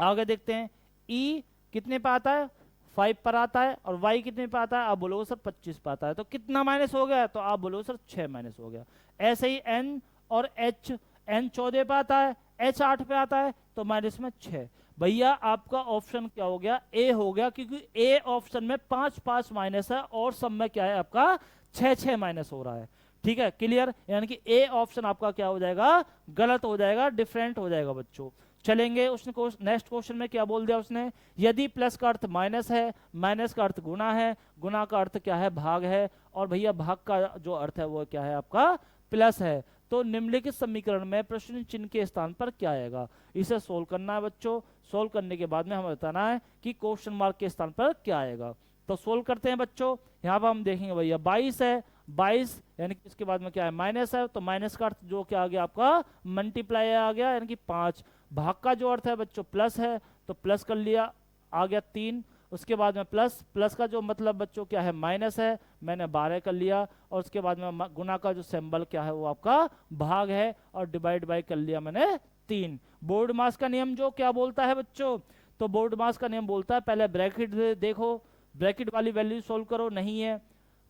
A: आगे देखते हैं, ई कितने पे आता है? 5 पर आता है। और वाई कितने पे आता है? आप बोलोगे सर 25 पे आता है। तो कितना माइनस हो गया? तो आप बोलोगे सर 6 माइनस हो गया। ऐसे ही एन और एच, एन 14 पे आता है, H 8 पे आता है तो माइनस में 6। भैया आपका ऑप्शन क्या हो गया, ए हो गया, क्योंकि ए ऑप्शन में 5 5 माइनस है और सब में क्या है आपका 6 6 माइनस हो रहा है। ठीक है, क्लियर, यानी कि ए ऑप्शन आपका क्या हो जाएगा, गलत हो जाएगा, डिफरेंट हो जाएगा बच्चों। चलेंगे उसने नेक्स्ट क्वेश्चन में क्या बोल दिया उसने, यदि प्लस का अर्थ माइनस है, माइनस का अर्थ गुना है, गुना का अर्थ क्या है, भाग है, और भैया भाग का जो अर्थ है वो क्या है आपका प्लस है, तो निम्नलिखित समीकरण में प्रश्न चिन्ह के स्थान पर क्या आएगा। इसे सोल्व करना है बच्चों। सोल्व करने के बाद में हमें बताना है कि क्वेश्चन मार्क के स्थान पर क्या आएगा। तो सोल्व करते हैं बच्चों। यहाँ पर हम देखेंगे भैया 22 है, 22 यानी कि इसके बाद में क्या है माइनस है, तो माइनस का अर्थ जो क्या आ गया आपका मल्टीप्लाई आ गया, यानी कि 5। भाग का जो अर्थ है बच्चों प्लस है, तो प्लस कर लिया, आ गया 3। उसके बाद में प्लस, प्लस का जो मतलब बच्चों क्या है माइनस है, मैंने 12 कर लिया, और उसके बाद में गुना का जो सिंबल क्या है वो आपका भाग है, और डिवाइड बाय कर लिया मैंने 3। बोर्ड मास का नियम जो क्या बोलता है बच्चों, तो बोर्ड मास का नियम बोलता है पहले ब्रैकेट देखो, ब्रैकेट वाली वैल्यू सोल्व करो, नहीं है,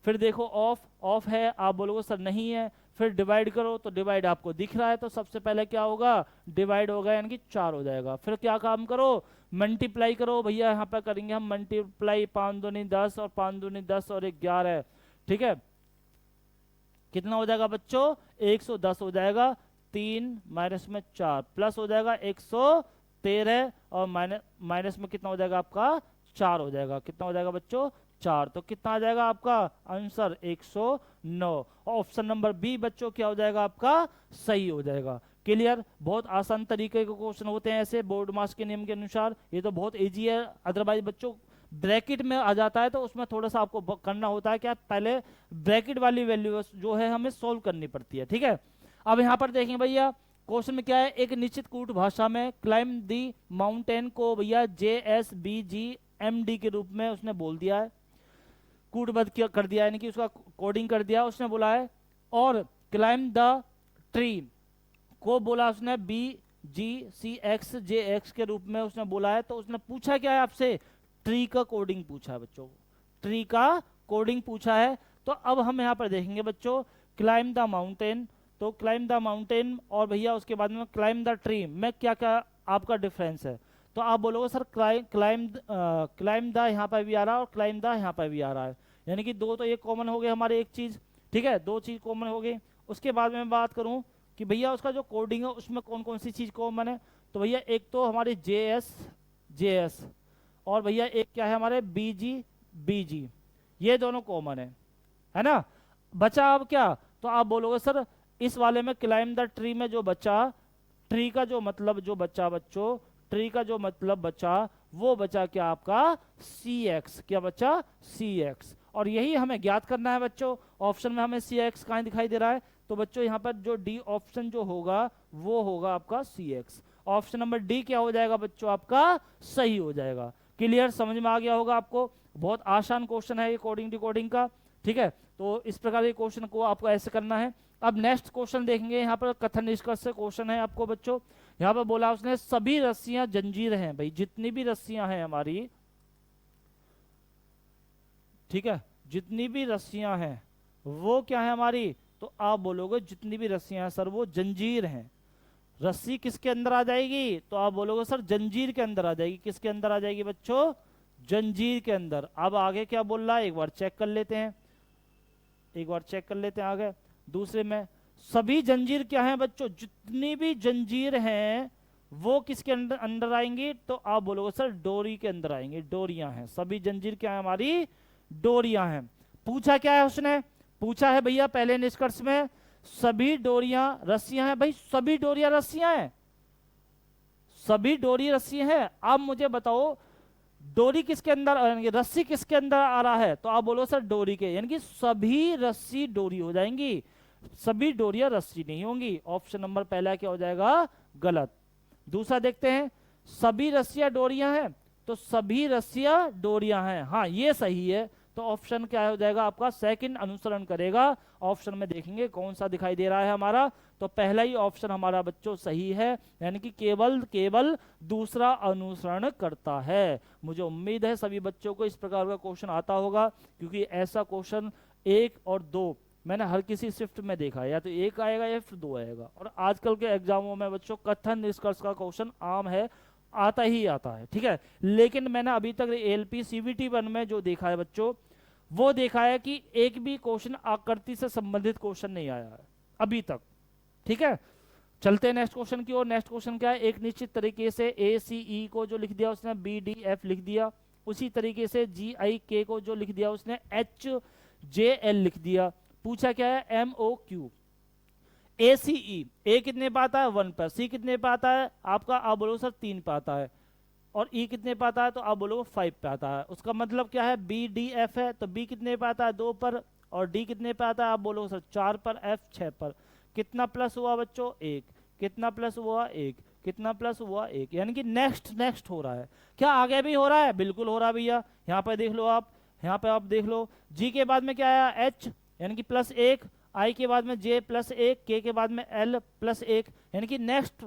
A: फिर देखो ऑफ, ऑफ है, आप बोलोगे सर नहीं है, फिर डिवाइड करो, तो डिवाइड आपको दिख रहा है, तो सबसे पहले क्या होगा डिवाइड होगा, यानी कि 4 हो जाएगा। फिर क्या काम करो, मल्टीप्लाई करो, भैया यहाँ पर करेंगे हम मल्टीप्लाई, 5 दूनी 10 और 5 दूनी 10 और 1 11। ठीक है, कितना हो जाएगा बच्चों 110 हो जाएगा, 3 माइनस में 4 प्लस हो जाएगा 113, और माइनस में कितना हो जाएगा आपका 4 हो जाएगा, कितना हो जाएगा बच्चों 4। तो कितना आ जाएगा आपका आंसर 109। ऑप्शन नंबर बी बच्चों क्या हो जाएगा आपका सही हो जाएगा। क्लियर, बहुत आसान तरीके के क्वेश्चन होते हैं ऐसे बोर्ड मास के नियम के अनुसार, ये तो बहुत इजी है। अदरवाइज बच्चों ब्रैकेट में आ जाता है तो उसमें थोड़ा सा आपको करना होता है, क्या पहले ब्रैकेट वाली वैल्यू जो है हमें सोल्व करनी पड़ती है। ठीक है, अब यहाँ पर देखें भैया क्वेश्चन में क्या है, एक निश्चित कूट भाषा में क्लाइम दी माउंटेन को भैया JSBGMD के रूप में उसने बोल दिया है, कूटबद्ध कर दिया, यानी कि उसका कोडिंग कर दिया उसने बोला है। और क्लाइम द ट्री को बोला उसने BGCXJX के रूप में उसने बोला है। तो उसने पूछा क्या है आपसे, ट्री का कोडिंग पूछा है बच्चों, ट्री का कोडिंग पूछा है। तो अब हम यहाँ पर देखेंगे बच्चों क्लाइम द माउंटेन, तो क्लाइम द माउंटेन और भैया उसके बाद में क्लाइम द ट्री में क्या क्या आपका डिफरेंस है। तो आप बोलोगे सर क्लाइम द यहाँ पर भी आ रहा है और क्लाइम द यहाँ पर भी आ रहा है, यानी कि दो तो एक कॉमन हो गए हमारे, एक चीज, ठीक है, दो चीज कॉमन हो गई। उसके बाद में मैं बात करूं कि भैया उसका जो कोडिंग है उसमें कौन कौन सी चीज कॉमन है, तो भैया एक तो हमारे JS और भैया एक क्या है हमारे BG, ये दोनों कॉमन है ना। बचा अब क्या, तो आप बोलोगे सर इस वाले में क्लाइम द ट्री में जो बचा, ट्री का जो मतलब जो बचा बच्चों, ट्री का जो मतलब बचा वो बचा क्या आपका CX, क्या बचा CX, और यही हमें ज्ञात करना है बच्चों। ऑप्शन में हमें CX कहाँ दिखाई दे रहा है, तो बच्चों यहाँ पर जो डी ऑप्शन जो होगा वो होगा आपका CX। ऑप्शन नंबर डी क्या हो जाएगा बच्चों आपका सही हो जाएगा। क्लियर, समझ में आ गया होगा आपको, बहुत आसान क्वेश्चन है ये कोडिंग डिकोडिंग का। ठीक है, तो इस प्रकार के क्वेश्चन को आपको ऐसे करना है। अब नेक्स्ट क्वेश्चन देखेंगे, यहाँ पर कथन निष्कर्ष से क्वेश्चन है आपको बच्चों। यहाँ पर बोला उसने सभी रस्सियां जंजीर हैं, भाई जितनी भी रस्सियां हैं हमारी, ठीक है, जितनी भी रस्सियां हैं वो क्या है हमारी, तो आप बोलोगे जितनी भी रस्सियां हैं सर वो जंजीर हैं। रस्सी किसके अंदर आ जाएगी, तो आप बोलोगे सर जंजीर के अंदर आ जाएगी। किसके अंदर आ जाएगी बच्चों, जंजीर के अंदर। अब आगे क्या बोल रहा है एक बार चेक कर लेते हैं, एक बार चेक कर लेते हैं आगे। दूसरे में सभी जंजीर क्या है बच्चों, जितनी भी जंजीर हैं वो किसके अंदर अंदर आएंगी, तो आप बोलोगे सर डोरी के अंदर आएंगे, डोरियां हैं। सभी जंजीर क्या है हमारी, डोरियां हैं। पूछा क्या है उसने, पूछा है भैया पहले निष्कर्ष में सभी डोरियां रस्सियां हैं, भाई सभी डोरियां रस्सियां हैं, सभी डोरी रस्सी हैं। आप मुझे बताओ डोरी किसके अंदर, रस्सी किसके अंदर आ रहा है, तो आप बोलो सर डोरी के, यानी कि सभी रस्सी डोरी हो जाएंगी, सभी डोरियां रस्सी नहीं होंगी। ऑप्शन नंबर पहला क्या हो जाएगा गलत। दूसरा देखते हैं, सभी रस्सियां डोरियां हैं, तो सभी रस्सियां डोरियां हैं, हाँ ये सही है। तो ऑप्शन क्या हो जाएगा आपका सेकंड अनुसरण करेगा। ऑप्शन में देखेंगे कौन सा दिखाई दे रहा है हमारा, तो पहला ही ऑप्शन हमारा बच्चों सही है, यानी कि केवल दूसरा अनुसरण करता है। मुझे उम्मीद है सभी बच्चों को इस प्रकार का क्वेश्चन आता होगा, क्योंकि ऐसा क्वेश्चन 1 और 2 मैंने हर किसी शिफ्ट में देखा है, या तो एक आएगा या फिर दो आएगा। और आजकल के एग्जामों में बच्चों कथन निष्कर्ष का क्वेश्चन आम है, आता ही आता है, ठीक है। लेकिन मैंने अभी तक एलपी सीबीटी 1 में जो देखा है बच्चों, वो देखा है कि एक भी क्वेश्चन आकृति से संबंधित क्वेश्चन नहीं आया है अभी तक, ठीक है। चलते हैं नेक्स्ट क्वेश्चन की ओर। नेक्स्ट क्वेश्चन क्या है, एक निश्चित तरीके से ए सी ई को जो लिख दिया उसने बी डी एफ लिख दिया, उसी तरीके से जी आई के को जो लिख दिया उसने एच जे एल लिख दिया। पूछा क्या है, एम ओ क्यू। ए सी ई, ए कितने पे आता है 1 पर, सी कितने पे आता है आपका, आप बोलो सर 3 पे आता है, और ई कितने पे आता है, तो आप बोलो 5 पे आता है। उसका मतलब क्या है, बी डी एफ है तो बी कितने पे आता है 2 पर, और डी कितने पे आता है, आप बोलो सर 4 पर, एफ 6 पर। कितना प्लस हुआ बच्चों, 1। कितना प्लस हुआ, 1। कितना प्लस हुआ, 1। यानी कि नेक्स्ट नेक्स्ट हो रहा है। क्या आगे भी हो रहा है, बिल्कुल हो रहा है भैया। यहाँ पे देख लो आप, यहाँ पे आप देख लो, जी के बाद में क्या आया, एच यानी कि +1, आई के बाद में जे +1, के के बाद में एल +1, यानी कि नेक्स्ट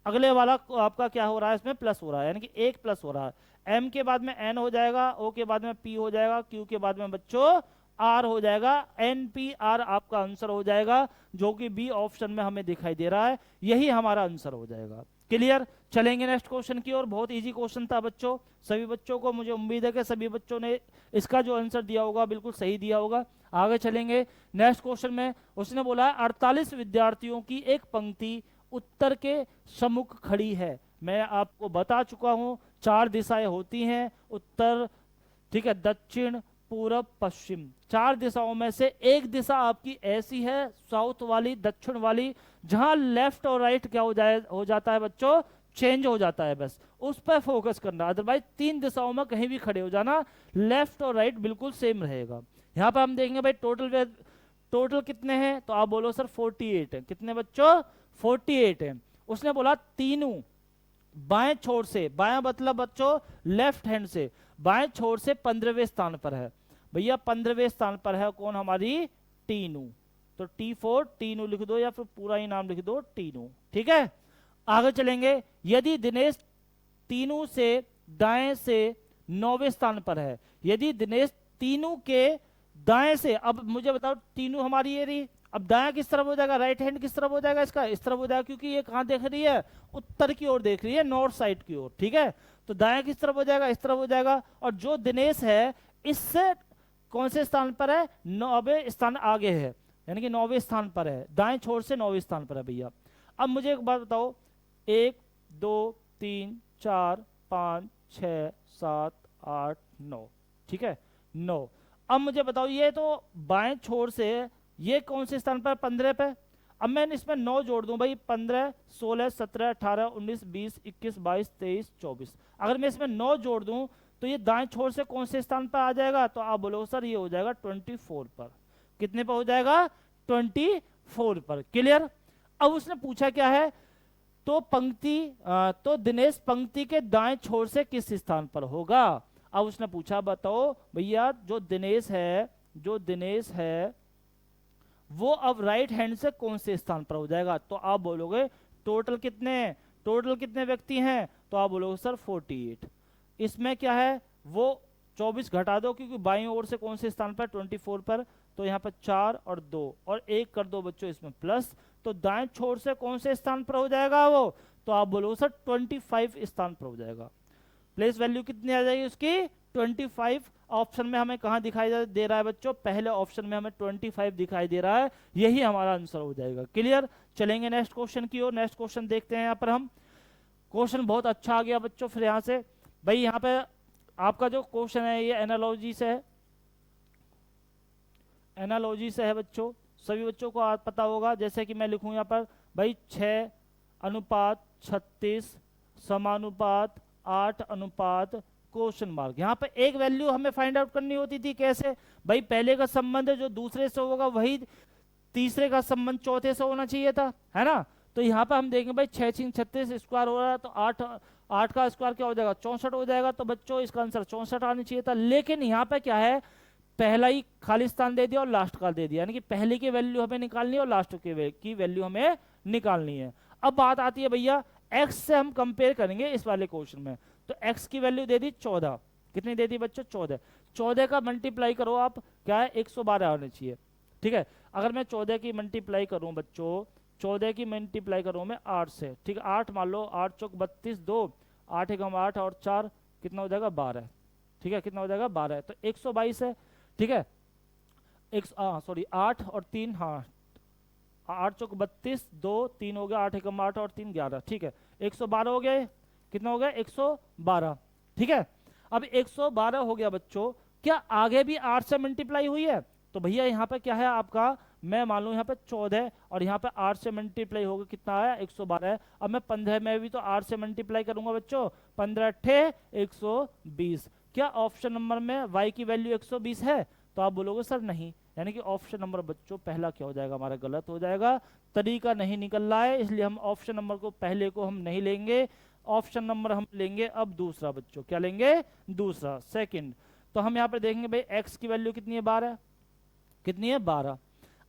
A: अगले वाला आपका क्या हो रहा है, इसमें प्लस हो रहा है, यानी कि 1 प्लस हो रहा है। एम के बाद में एन हो जाएगा, ओ के बाद में पी हो जाएगा, क्यू के बाद में बच्चों आर हो जाएगा। एन पी आर आपका आंसर हो जाएगा, जो कि बी ऑप्शन में हमें दिखाई दे रहा है, यही हमारा आंसर हो जाएगा। क्लियर। चलेंगे नेक्स्ट क्वेश्चन की ओर। बहुत इजी क्वेश्चन था बच्चों, सभी बच्चों को मुझे उम्मीद है कि सभी बच्चों ने इसका जो आंसर दिया होगा बिल्कुल सही दिया होगा। आगे चलेंगे नेक्स्ट क्वेश्चन में। उसने बोला 48 विद्यार्थियों की एक पंक्ति उत्तर के सम्मुख खड़ी है। मैं आपको बता चुका हूं 4 दिशाएं होती हैं, उत्तर, ठीक है, दक्षिण, पूरब, पश्चिम। 4 दिशाओं में से एक दिशा आपकी ऐसी है, साउथ वाली, दक्षिण वाली, जहां लेफ्ट और राइट क्या हो जाता है बच्चों, चेंज हो जाता है। बस उस पर फोकस करना, अदरवाइज 3 दिशाओं में कहीं भी खड़े हो जाना, लेफ्ट और राइट बिल्कुल सेम रहेगा। यहां पर हम देखेंगे भाई टोटल कितने हैं, तो आप बोलो सर 48 है। कितने बच्चों, 48 है। उसने बोला तीनों बाएं छोर से, बाएं मतलब बच्चों लेफ्ट हैंड से, बाएं छोर से 15वें स्थान पर है। भैया 15वें स्थान पर है कौन, हमारी टीनू। तो T4 टीनू लिख दो, या फिर पूरा ही नाम लिख दो टीनू, ठीक है। आगे चलेंगे। यदि दिनेश तीनू से दाएं से 9वें स्थान पर है, यदि दिनेश तीनू के दाएं से, अब मुझे बताओ तीनू हमारी ये रही, अब दाया किस तरफ हो जाएगा, राइट हैंड किस तरफ हो जाएगा, इसका इस तरफ हो जाएगा, क्योंकि ये कहां देख रही है, उत्तर की ओर देख रही है, नॉर्थ साइड की ओर, ठीक है। तो दाया किस तरफ हो जाएगा, इस तरफ हो जाएगा। और जो दिनेश है इससे कौन से स्थान पर है, 9वें स्थान आगे है, यानी कि 9वें स्थान पर है, दाएं छोर से 9वें स्थान पर है भैया। अब मुझे एक बात बताओ, 1 2 3 4 5 6 7 8 9, ठीक है, 9। अब मुझे बताओ, ये तो बाएं छोर से, ये कौन से स्थान पर, 15 पे। अब मैं इसमें 9 जोड़ दूं भाई, 15 16 17 18 19 20 21 22 23 24। अगर मैं इसमें 9 जोड़ दूं तो ये दाएं छोर से कौन से स्थान पर आ जाएगा, तो आप बोलो सर ये हो जाएगा 24 पर। कितने पर हो जाएगा, 24 पर। क्लियर। अब उसने पूछा क्या है, तो दिनेश पंक्ति के दाएं छोर से किस स्थान पर होगा। अब उसने पूछा, बताओ भैया जो दिनेश है वो अब राइट हैंड से कौन से स्थान पर हो जाएगा। तो आप बोलोगे टोटल कितने व्यक्ति हैं, तो आप बोलोगे सर 48। इसमें क्या है, वो 24 घटा दो, क्योंकि बाईं ओर से कौन से स्थान पर, 24 पर, तो यहाँ पर 4 और 2 और 1 कर दो बच्चों इसमें प्लस, तो दाएं छोर से कौन से स्थान पर हो जाएगा वो, तो आप बोलोगे सर 25 स्थान पर हो जाएगा। प्लेस वैल्यू कितनी आ जाएगी उसकी, 25। ऑप्शन में हमें कहां दिखाई दे रहा है बच्चों, पहले ऑप्शन में हमें 25 दिखाई दे रहा है, यही हमारा आंसर हो जाएगा। क्लियर। चलेंगे नेक्स्ट क्वेश्चन की ओर। नेक्स्ट क्वेश्चन देखते हैं। यहाँ पर हम क्वेश्चन बहुत अच्छा आ गया बच्चों। फिर यहाँ से भाई, यहाँ पे आपका जो क्वेश्चन है ये एनालॉजी से है बच्चों, सभी बच्चों को पता होगा। जैसे कि मैं लिखूं यहाँ पर भाई 6:36 समानुपात 8 क्वेश्चन मार्क। यहाँ पे एक वैल्यू हमें फाइंड आउट करनी होती थी, कैसे भाई, पहले का संबंध जो दूसरे से होगा वही तीसरे का संबंध चौथे से होना चाहिए था, है ना। तो यहाँ पे हम देखेंगे भाई 6 36 स्क्वायर हो रहा है, तो 8 का स्क्वायर क्या हो जाएगा, 64 हो जाएगा। तो बच्चों इसका आंसर 64 आना चाहिए था। लेकिन यहाँ पे क्या है, पहला ही खाली स्थान दे दिया और लास्ट का दे दिया, यानी कि पहले की वैल्यू हमें निकालनी है और लास्ट की वैल्यू हमें निकालनी है। अब बात आती है भैया एक्स से हम कंपेयर करेंगे इस वाले क्वेश्चन में। तो x की वैल्यू दे दी 14, कितनी दे दी बच्चों, 14 का मल्टीप्लाई करो आप, क्या है 112 आने चाहिए। ठीक है। अगर मैं 14 की मल्टीप्लाई करूं बच्चों, 14 की मल्टीप्लाई करूं मैं 8 से, ठीक है, 8 मान लो, 8 चौक 32, 2 8 एकम 8 और 4 कितना हो जाएगा 12, ठीक है, कितना हो जाएगा 12, तो 122 है, ठीक है। एक सॉरी 8 और 3, हाँ 8 चौक 32, 2 3 हो गया, 8 एकम 8 और 3 11, ठीक है, 112 हो गया, कितना हो गया 112, ठीक है। अब 112 हो गया बच्चों, क्या आगे भी 8 से मल्टीप्लाई हुई है? तो भैया यहाँ पे क्या है आपका, मैं मान लूँ यहाँ पे 14 और यहाँ पे 8 से मल्टीप्लाई होगा, कितना आया 112 है। अब मैं 15 में भी तो 8 से मल्टीप्लाई करूंगा बच्चों, 15 अट्ठे 120। क्या ऑप्शन नंबर में y की वैल्यू 120 है? तो आप बोलोगे सर नहीं, यानी कि ऑप्शन नंबर बच्चों पहला क्या हो जाएगा हमारा, गलत हो जाएगा, तरीका नहीं निकल रहा है, इसलिए हम ऑप्शन नंबर को पहले को हम नहीं लेंगे, ऑप्शन नंबर हम लेंगे अब दूसरा बच्चों, क्या लेंगे दूसरा, सेकंड। तो हम यहाँ पे देखेंगे भाई x की वैल्यू कितनी है 12, कितनी है 12।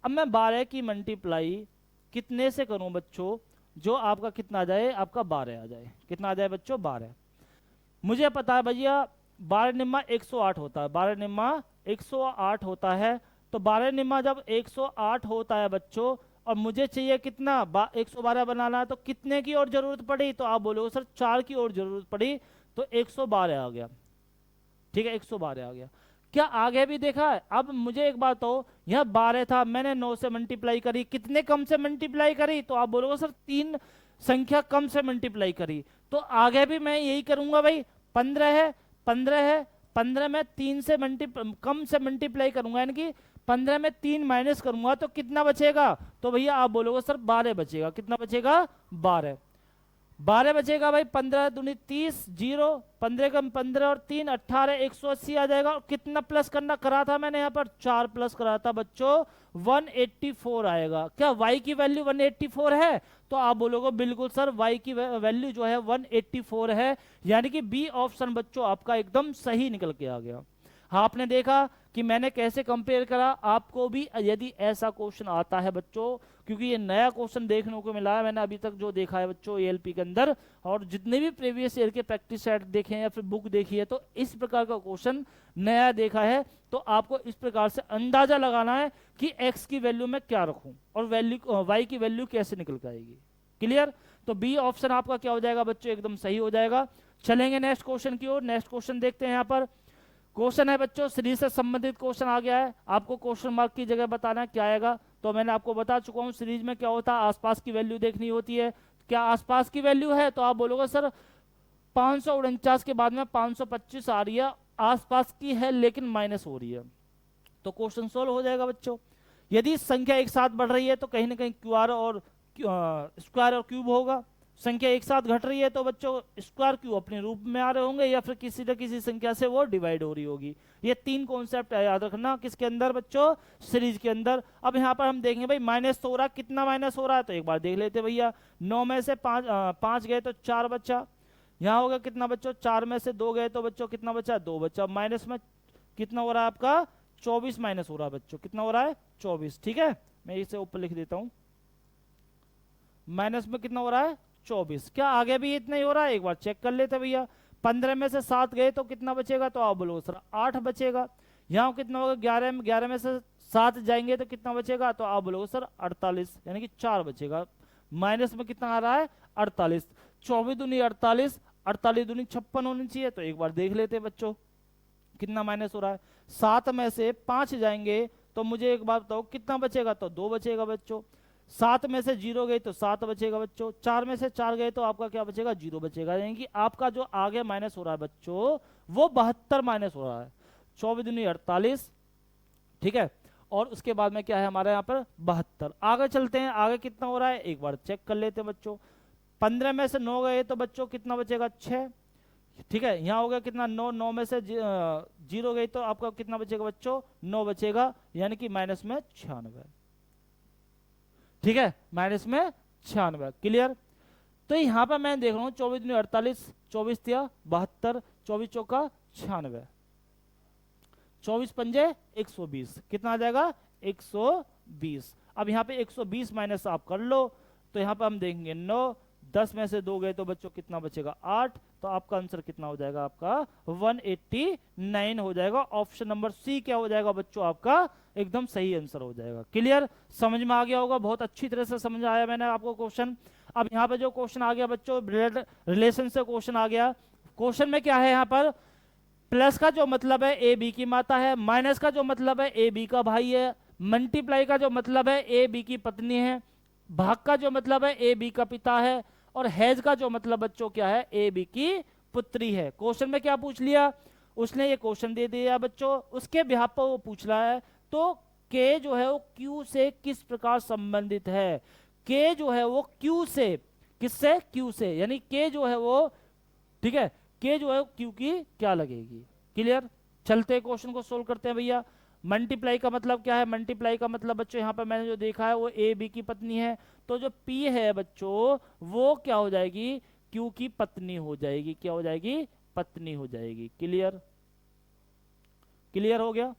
A: अब मैं 12 की मल्टीप्लाई कितने से करूं बच्चों, जो आपका कितना आ जाए, आपका 12 आ जाए, कितना आ जाए बच्चों 12। मुझे पता है भैया 12 निम्मा 108 होता है, 12 निम्मा 108 होता है, तो 12 निम्मा जब 108 होता है बच्चों, और मुझे चाहिए कितना 112 बनाना है, तो कितने की और जरूरत पड़ी? तो आप बोलोगे सर 4 की और जरूरत पड़ी, तो 112 आ गया, ठीक है, 112 आ गया। क्या आगे भी देखा है? अब मुझे एक बात हो, यह 12 था, मैंने 9 से मल्टीप्लाई करी, कितने कम से मल्टीप्लाई करी? तो आप बोलोगे सर 3 संख्या कम से मल्टीप्लाई करी, तो आगे भी मैं यही करूंगा भाई, 15 है, 15 है, 15 में 3 से कम से मल्टीप्लाई करूंगा, यानी कि 15 में 3 माइनस करूंगा, तो कितना बचेगा? तो भैया आप बोलोगे सर 12 बचेगा, कितना बचेगा 12, 12 बचेगा भाई, 15 दूनी 30, 0 15 कम 15 और 3 18, 180 आ जाएगा। और कितना प्लस करना करा था मैंने यहाँ पर, 4 प्लस करा था बच्चों, 184 आएगा। क्या y की वैल्यू 184 है? तो आप बोलोगे बिल्कुल सर y की वैल्यू जो है 184 है, यानी कि बी ऑप्शन बच्चों आपका एकदम सही निकल के आ गया। हाँ, आपने देखा कि मैंने कैसे कंपेयर करा, आपको भी यदि ऐसा क्वेश्चन आता है बच्चों, क्योंकि ये नया क्वेश्चन देखने को मिला है, मैंने अभी तक जो देखा है बच्चों एएलपी के अंदर, और जितने भी प्रीवियस ईयर के प्रैक्टिस सेट देखे हैं या फिर बुक देखी है, तो इस प्रकार का क्वेश्चन नया देखा है, तो आपको इस प्रकार से अंदाजा लगाना है कि x की वैल्यू में क्या रखूं और वैल्यू y की वैल्यू कैसे निकल के आएगी। क्लियर? तो बी ऑप्शन आपका क्या हो जाएगा बच्चों, एकदम सही हो जाएगा। चलेंगे नेक्स्ट क्वेश्चन की ओर। नेक्स्ट क्वेश्चन देखते हैं। यहाँ पर क्वेश्चन है बच्चों, सीरीज से संबंधित क्वेश्चन आ गया है, आपको क्वेश्चन मार्क की जगह बताना है क्या आएगा। तो मैंने आपको बता चुका हूं सीरीज में क्या होता है, आसपास की वैल्यू देखनी होती है। क्या आसपास की वैल्यू है? तो आप बोलोगे सर 549 के बाद में 525 आ रही है, आसपास की है लेकिन माइनस हो रही है, तो क्वेश्चन सोल्व हो जाएगा बच्चों। यदि संख्या एक साथ बढ़ रही है तो कहीं ना कहीं क्यूआर और स्क्वायर और क्यूब होगा, संख्या एक साथ घट रही है तो बच्चों स्क्वायर क्यूब अपने रूप में आ रहे होंगे, या फिर किसी न किसी संख्या से वो डिवाइड हो रही होगी। ये 3 कॉन्सेप्ट याद रखना, किसके अंदर बच्चों, सीरीज के अंदर। अब यहाँ पर हम देखेंगे भाई माइनस तो हो रहा है, कितना माइनस हो रहा है, तो एक बार देख लेते भैया। 9 में से 5 गए तो 4 बच्चा, यहाँ होगा कितना बच्चों, 4 में से 2 गए तो बच्चों कितना बचा, 2 बच्चा। माइनस में कितना हो रहा है आपका, 24 माइनस हो रहा है बच्चों, कितना हो रहा है 24, ठीक है, मैं इसे ऊपर लिख देता हूं। माइनस में कितना हो रहा है 24। क्या आगे भी इतना ही हो रहा है, एक बार चेक कर लेते भैया। 15 में से 7 गए तो कितना बचेगा, तो आप बोलोगे सर 8 बचेगा। यहाँ कितना होगा, 11 में से 7 जाएंगे तो कितना बचेगा, तो आप बोलोगे सर 48, यानी कि 4 बचेगा। माइनस में कितना आ रहा है 48, 24 दूनी 48, 48 दूनी 56 होनी चाहिए, तो एक बार देख लेते बच्चों कितना माइनस हो रहा है। 7 में से 5 जाएंगे तो मुझे एक बात बताओ कितना बचेगा, तो 2 बचेगा बच्चों। 7 में से 0 गए तो 7 बचेगा बच्चों। 4 में से 4 गए तो आपका क्या बचेगा, 0 बचेगा, यानी कि आपका जो आगे माइनस हो रहा है बच्चों वो 72 माइनस हो रहा है। 24 दूनी 48, ठीक है, और उसके बाद में क्या है हमारे यहाँ पर 72। आगे चलते हैं, आगे कितना हो रहा है एक बार चेक कर लेते हैं बच्चों। 15 में से 9 गए तो बच्चों कितना बचेगा, 6, ठीक है। यहाँ हो गया कितना 9, 9 में से 0 गई तो आपका कितना बचेगा बच्चों, 9 बचेगा, यानी कि माइनस में 96, ठीक है, माइनस में 96। क्लियर? तो यहाँ पर मैं देख रहा हूँ 24 दूनी 48, 24 तिया 72, 24 चौका 96, 24 पंजे 120, कितना आ जाएगा 120। अब यहाँ पे 120 माइनस आप कर लो, तो यहाँ पे हम देखेंगे 9, 10 में से 2 गए तो बच्चों कितना बचेगा 8, तो आपका आंसर कितना हो जाएगा आपका 189 हो जाएगा। ऑप्शन नंबर सी क्या हो जाएगा बच्चों आपका एकदम सही आंसर हो जाएगा। क्लियर, समझ में आ गया होगा, बहुत अच्छी तरह से समझ आया मैंने आपको क्वेश्चन। अब यहाँ पे जो क्वेश्चन आ गया बच्चों ब्लड रिलेशन से क्वेश्चन आ गया। क्वेश्चन में क्या है यहाँ पर, प्लस का जो मतलब है ए बी की माता है, माइनस का जो मतलब है ए बी का भाई है, मल्टीप्लाई का जो मतलब है ए बी की पत्नी है, भाग का जो मतलब है ए बी का पिता है, और हैज का जो मतलब बच्चों क्या है ए बी की पुत्री है। क्वेश्चन में क्या पूछ लिया उसने, ये क्वेश्चन दे दिया बच्चों, उसके बिहाफ पर वो पूछ रहा है तो के जो है वो क्यू से किस प्रकार संबंधित है। के जो है वो क्यू से, किससे, क्यू से, यानी के जो है वो, ठीक है, के जो है क्यू की क्या लगेगी। क्लियर, चलते क्वेश्चन को सोल्व करते हैं भैया। मल्टीप्लाई का मतलब क्या है, मल्टीप्लाई का मतलब बच्चों यहाँ पर मैंने जो देखा है वो ए बी की पत्नी है, तो जो पी है बच्चों वो क्या हो जाएगी, क्यू की पत्नी हो जाएगी। क्या हो जाएगी, पत्नी हो जाएगी। क्लियर, क्लियर हो गया,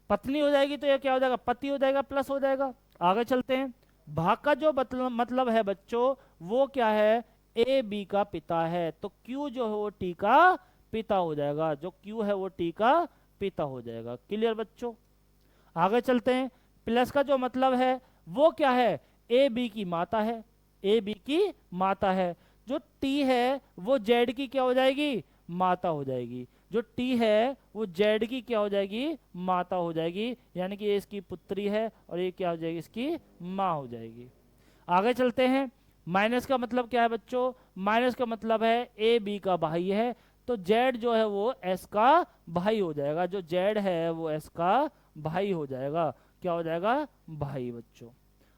A: पत्नी हो जाएगी तो ये क्या हो जाएगा, पति हो जाएगा, प्लस हो जाएगा। आगे चलते हैं, भाग का जो मतलब है बच्चों वो क्या है, ए बी का पिता है, तो क्यू जो है वो टी का पिता हो जाएगा, जो क्यू है वो टी का पिता हो जाएगा। क्लियर बच्चों, आगे चलते हैं, प्लस का जो मतलब है वो क्या है, ए बी की माता है, ए बी की माता है, जो टी है वो जेड की क्या हो जाएगी, माता हो जाएगी, जो टी है वो जेड की क्या हो जाएगी, माता हो जाएगी, यानी कि ये इसकी पुत्री है और ये क्या हो जाएगी, इसकी माँ हो जाएगी। आगे चलते हैं, माइनस का मतलब क्या है बच्चों, माइनस का मतलब है ए बी का भाई है, तो जेड जो है वो एस का भाई हो जाएगा, जो जेड है वो एस का भाई हो जाएगा। क्या हो जाएगा, भाई बच्चों।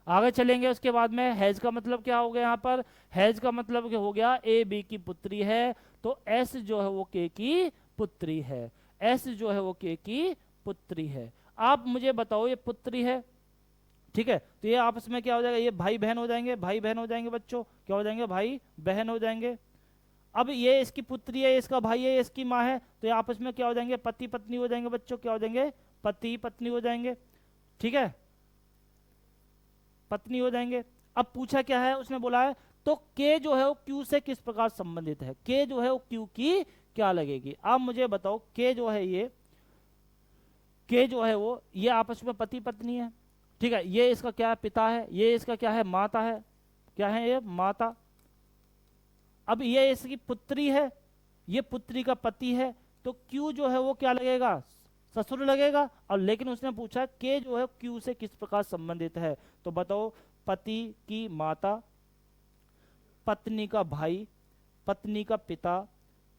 A: आगे चलेंगे, उसके बाद में हैज का मतलब क्या हो गया, यहाँ पर हैज का मतलब क्या हो गया, ए बी की पुत्री है, तो एस जो है वो के की पुत्री है, एस जो है वो के की पुत्री है। आप मुझे बताओ ये पुत्री है, ठीक है, तो ये आपस में क्या हो जाएगा, ये भाई बहन हो जाएंगे, भाई बहन हो जाएंगे बच्चों, क्या हो जाएंगे, भाई बहन हो जाएंगे। अब ये इसकी पुत्री है, इसका भाई है, इसकी माँ है, तो ये आपस में क्या हो जाएंगे, पति पत्नी हो जाएंगे बच्चों, क्या हो जाएंगे, पति पत्नी हो जाएंगे, ठीक है, पत्नी हो जाएंगे। अब पूछा क्या है, उसने बोला है तो के जो है वो क्यू से किस प्रकार संबंधित है, के जो है वो क्यू की क्या लगेगी। आप मुझे बताओ, के जो है ये, के जो है वो ये आपस में पति पत्नी है, ठीक है, ये इसका क्या है, पिता है, ये इसका क्या है, माता है, क्या है ये, माता। अब ये इसकी पुत्री है, ये पुत्री का पति है, तो क्यू जो है वो क्या लगेगा, ससुर लगेगा। और लेकिन उसने पूछा के जो है क्यू से किस प्रकार संबंधित है, तो बताओ, पति की माता, पत्नी का भाई, पत्नी का पिता,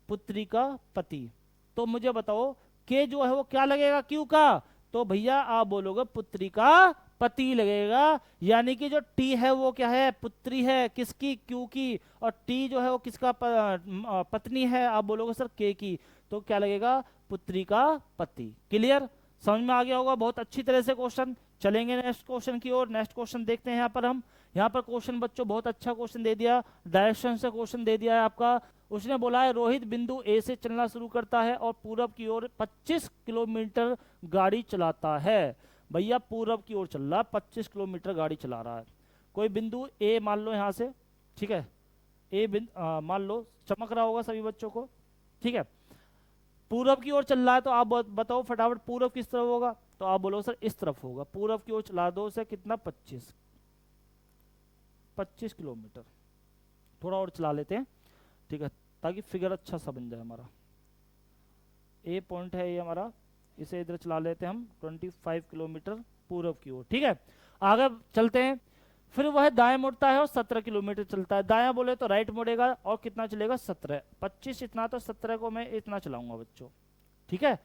A: पुत्री का पति, तो मुझे बताओ के जो है वो क्या लगेगा क्यू का, तो भैया आप बोलोगे पुत्री का पति लगेगा, यानी कि जो टी है वो क्या है, पुत्री है, किसकी, क्यू की, और टी जो है वो किसका पत्नी है, आप बोलोगे सर के की, तो क्या लगेगा, पुत्री का पति। क्लियर, समझ में आ गया होगा बहुत अच्छी तरह से क्वेश्चन। चलेंगे नेक्स्ट क्वेश्चन की ओर, नेक्स्ट क्वेश्चन देखते हैं यहाँ पर हम। यहाँ पर क्वेश्चन बच्चों बहुत अच्छा क्वेश्चन दे दिया, डायरेक्शन से क्वेश्चन दे दिया है आपका। उसने बोला है रोहित बिंदु ए से चलना शुरू करता है और पूरब की ओर 25 किलोमीटर गाड़ी चलाता है। भैया पूरब की ओर चल रहा है, 25 किलोमीटर गाड़ी चला रहा है। कोई बिंदु ए मान लो यहाँ से, ठीक है, ए बिंदु मान लो, चमक रहा होगा सभी बच्चों को, ठीक है, पूरब की ओर चल रहा है, तो आप बताओ फटाफट पूरब किस तरफ होगा, तो आप बोलो सर इस तरफ होगा। पूरब की ओर चला दो से कितना, 25 किलोमीटर, थोड़ा और चला लेते हैं, ठीक है, ताकि फिगर अच्छा सा बन जाए हमारा। ए पॉइंट है ये हमारा, इसे इधर चला लेते हैं हम, 25 किलोमीटर पूरब की ओर, ठीक है। आगे चलते हैं, फिर वह दाएं मुड़ता है और 17 किलोमीटर चलता है। दाएं बोले तो राइट मुड़ेगा और कितना चलेगा, 17, 25 इतना, तो 17 को मैं इतना चलाऊंगा बच्चों, ठीक है,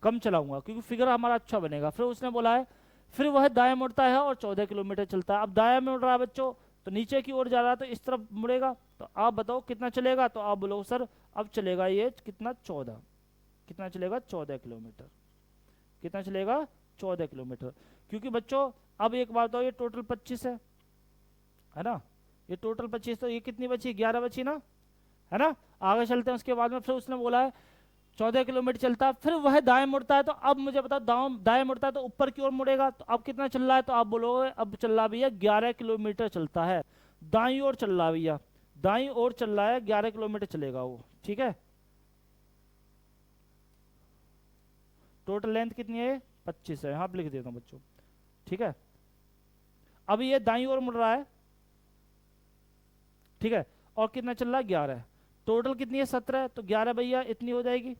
A: कम चलाऊंगा क्योंकि फिगर हमारा अच्छा बनेगा। फिर उसने बोला है फिर वह दाएं मुड़ता है और 14 किलोमीटर चलता है। अब दाएं मुड़ रहा है बच्चों, तो नीचे की ओर जा रहा है, तो इस तरफ मुड़ेगा, तो आप बताओ कितना चलेगा, तो आप बोलो सर अब चलेगा ये कितना, 14, कितना चलेगा, 14 किलोमीटर, कितना चलेगा, 14 किलोमीटर। क्योंकि बच्चों अब एक बात, तो ये टोटल 25 है ना, ये टोटल 25, तो ये कितनी बची, 11 बची ना, है ना। आगे चलते हैं, उसके बाद में फिर उसने बोला है 14 किलोमीटर चलता है, फिर वह दाएं मुड़ता है, तो अब मुझे बताओ दाएं मुड़ता है तो ऊपर की ओर मुड़ेगा, तो अब कितना चल रहा है, तो आप बोलोगे अब चल रहा भैया 11 किलोमीटर चलता है। दाईं ओर चल रहा है भैया, दाईं ओर चल रहा है, 11 किलोमीटर चलेगा वो, ठीक है। टोटल लेंथ कितनी है? 25 है, यहाँ पे लिख देता हूँ बच्चों, ठीक है। अब ये दाईं ओर मुड़ रहा है, ठीक है, और कितना चल रहा है? 11। टोटल कितनी है? 17, तो 11 भैया इतनी हो जाएगी,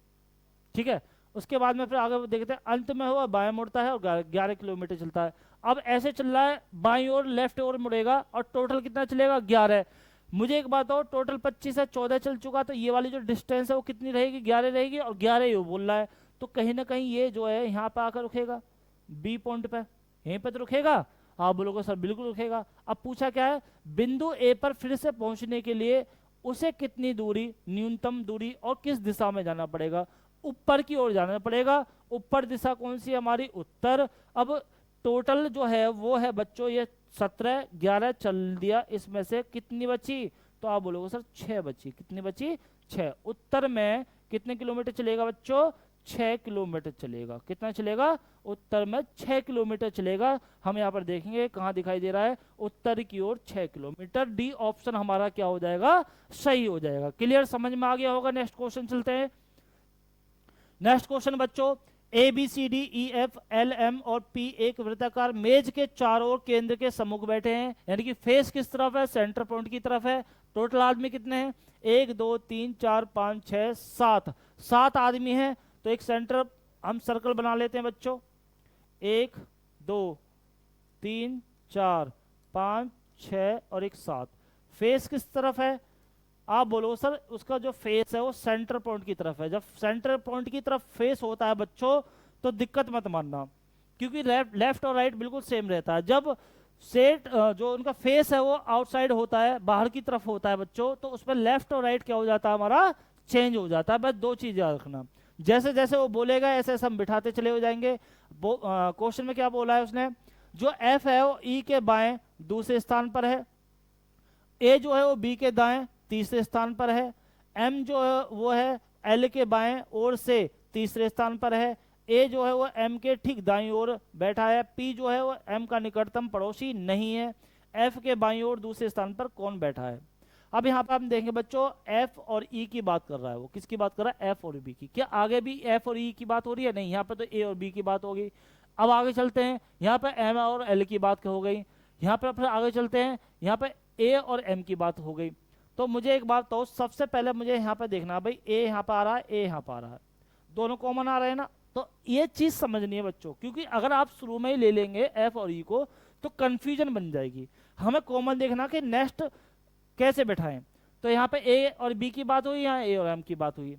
A: ठीक है। उसके बाद में फिर आगे देखते हैं, अंत में हुआ बाएं मुड़ता है और 11 किलोमीटर चलता है। अब ऐसे चल रहा है, बाईं ओर लेफ्ट ओर मुड़ेगा और टोटल कितना चलेगा? 11। मुझे एक बात और, टोटल 25 है, 14 चल चुका, तो ये वाली जो डिस्टेंस है वो कितनी रहेगी? 11 रहेगी, और 11 ही वो बोल रहा है, तो कहीं ना कहीं ये जो है यहाँ पे आकर रुकेगा, बी पॉइंट पे, यहीं पे तो रुकेगा। आप बोलोगे सर बिल्कुल रुकेगा। अब पूछा क्या है? बिंदु ए पर फिर से पहुंचने के लिए उसे कितनी दूरी, न्यूनतम दूरी, और किस दिशा में जाना पड़ेगा? ऊपर की ओर जाना पड़ेगा। ऊपर दिशा कौन सी है हमारी? उत्तर। अब टोटल जो है वो है बच्चों ये 17, 11 चल दिया, इसमें से कितनी बची? तो आप बोलोगे सर 6 बची। कितनी बची? 6। उत्तर में कितने किलोमीटर चलेगा बच्चों? 6 किलोमीटर चलेगा। कितना चलेगा? उत्तर में 6 किलोमीटर चलेगा। हम यहाँ पर देखेंगे कहाँ दिखाई दे रहा है, उत्तर की ओर 6 किलोमीटर। डी ऑप्शन हमारा क्या हो जाएगा? सही हो जाएगा। क्लियर, समझ में आ गया होगा। नेक्स्ट क्वेश्चन चलते हैं। नेक्स्ट क्वेश्चन बच्चों, A B C D E F L M और पी एक वृत्ताकार मेज के चारों ओर केंद्र के सम्मुख बैठे हैं, यानी कि फेस किस तरफ है? सेंटर पॉइंट की तरफ है। टोटल आदमी कितने हैं? 1 2 3 4 5 6 7, 7 आदमी हैं। तो एक सेंटर हम सर्कल बना लेते हैं बच्चों, 1 2 3 4 5 6 और एक 7। फेस किस तरफ है? आप बोलो सर उसका जो फेस है वो सेंटर पॉइंट की तरफ है। जब सेंटर पॉइंट की तरफ फेस होता है बच्चों तो दिक्कत मत मानना, क्योंकि लेफ्ट और राइट बिल्कुल सेम रहता है। जब सेट जो उनका फेस है वो आउटसाइड होता है, बाहर की तरफ होता है बच्चों, तो उसमें लेफ्ट और राइट क्या हो जाता है हमारा? चेंज हो जाता है। बस दो चीज याद रखना, जैसे जैसे वो बोलेगा ऐसे ऐसे हम बिठाते चले हो जाएंगे। क्वेश्चन में क्या बोला है उसने? जो एफ है वो ई के बाएं दूसरे स्थान पर है, ए जो है वो बी के दाएं तीसरे स्थान पर है, एम जो है वो है एल के बाएं ओर से तीसरे स्थान पर है, ए जो है वो एम के ठीक दाईं ओर बैठा है, पी जो है वो एम का निकटतम पड़ोसी नहीं है, एफ के बाईं ओर दूसरे स्थान पर कौन बैठा है? अब यहाँ पे हम देखेंगे बच्चों एफ और ई की बात कर रहा है वो। किसकी बात कर रहा है? एफ और बी की। क्या आगे भी एफ और ई की बात हो रही है? नहीं, यहाँ पे तो ए और बी की बात हो गई। अब आगे चलते हैं, यहाँ पे एम और एल की बात हो गई। यहाँ पे फिर आगे चलते हैं, यहाँ पे ए और एम की बात हो गई। तो मुझे एक बात तो सबसे पहले मुझे यहाँ पे देखना भाई, ए यहाँ पे आ रहा है, ए यहाँ पे आ रहा है, दोनों कॉमन आ रहे हैं ना। तो ये चीज समझनी है बच्चों, क्योंकि अगर आप शुरू में ही ले लेंगे एफ और ई को तो कंफ्यूजन बन जाएगी। हमें कॉमन देखना कि नेक्स्ट कैसे बैठाएं। तो यहाँ पे ए और बी की बात हुई, यहाँ ए और एम की बात हुई।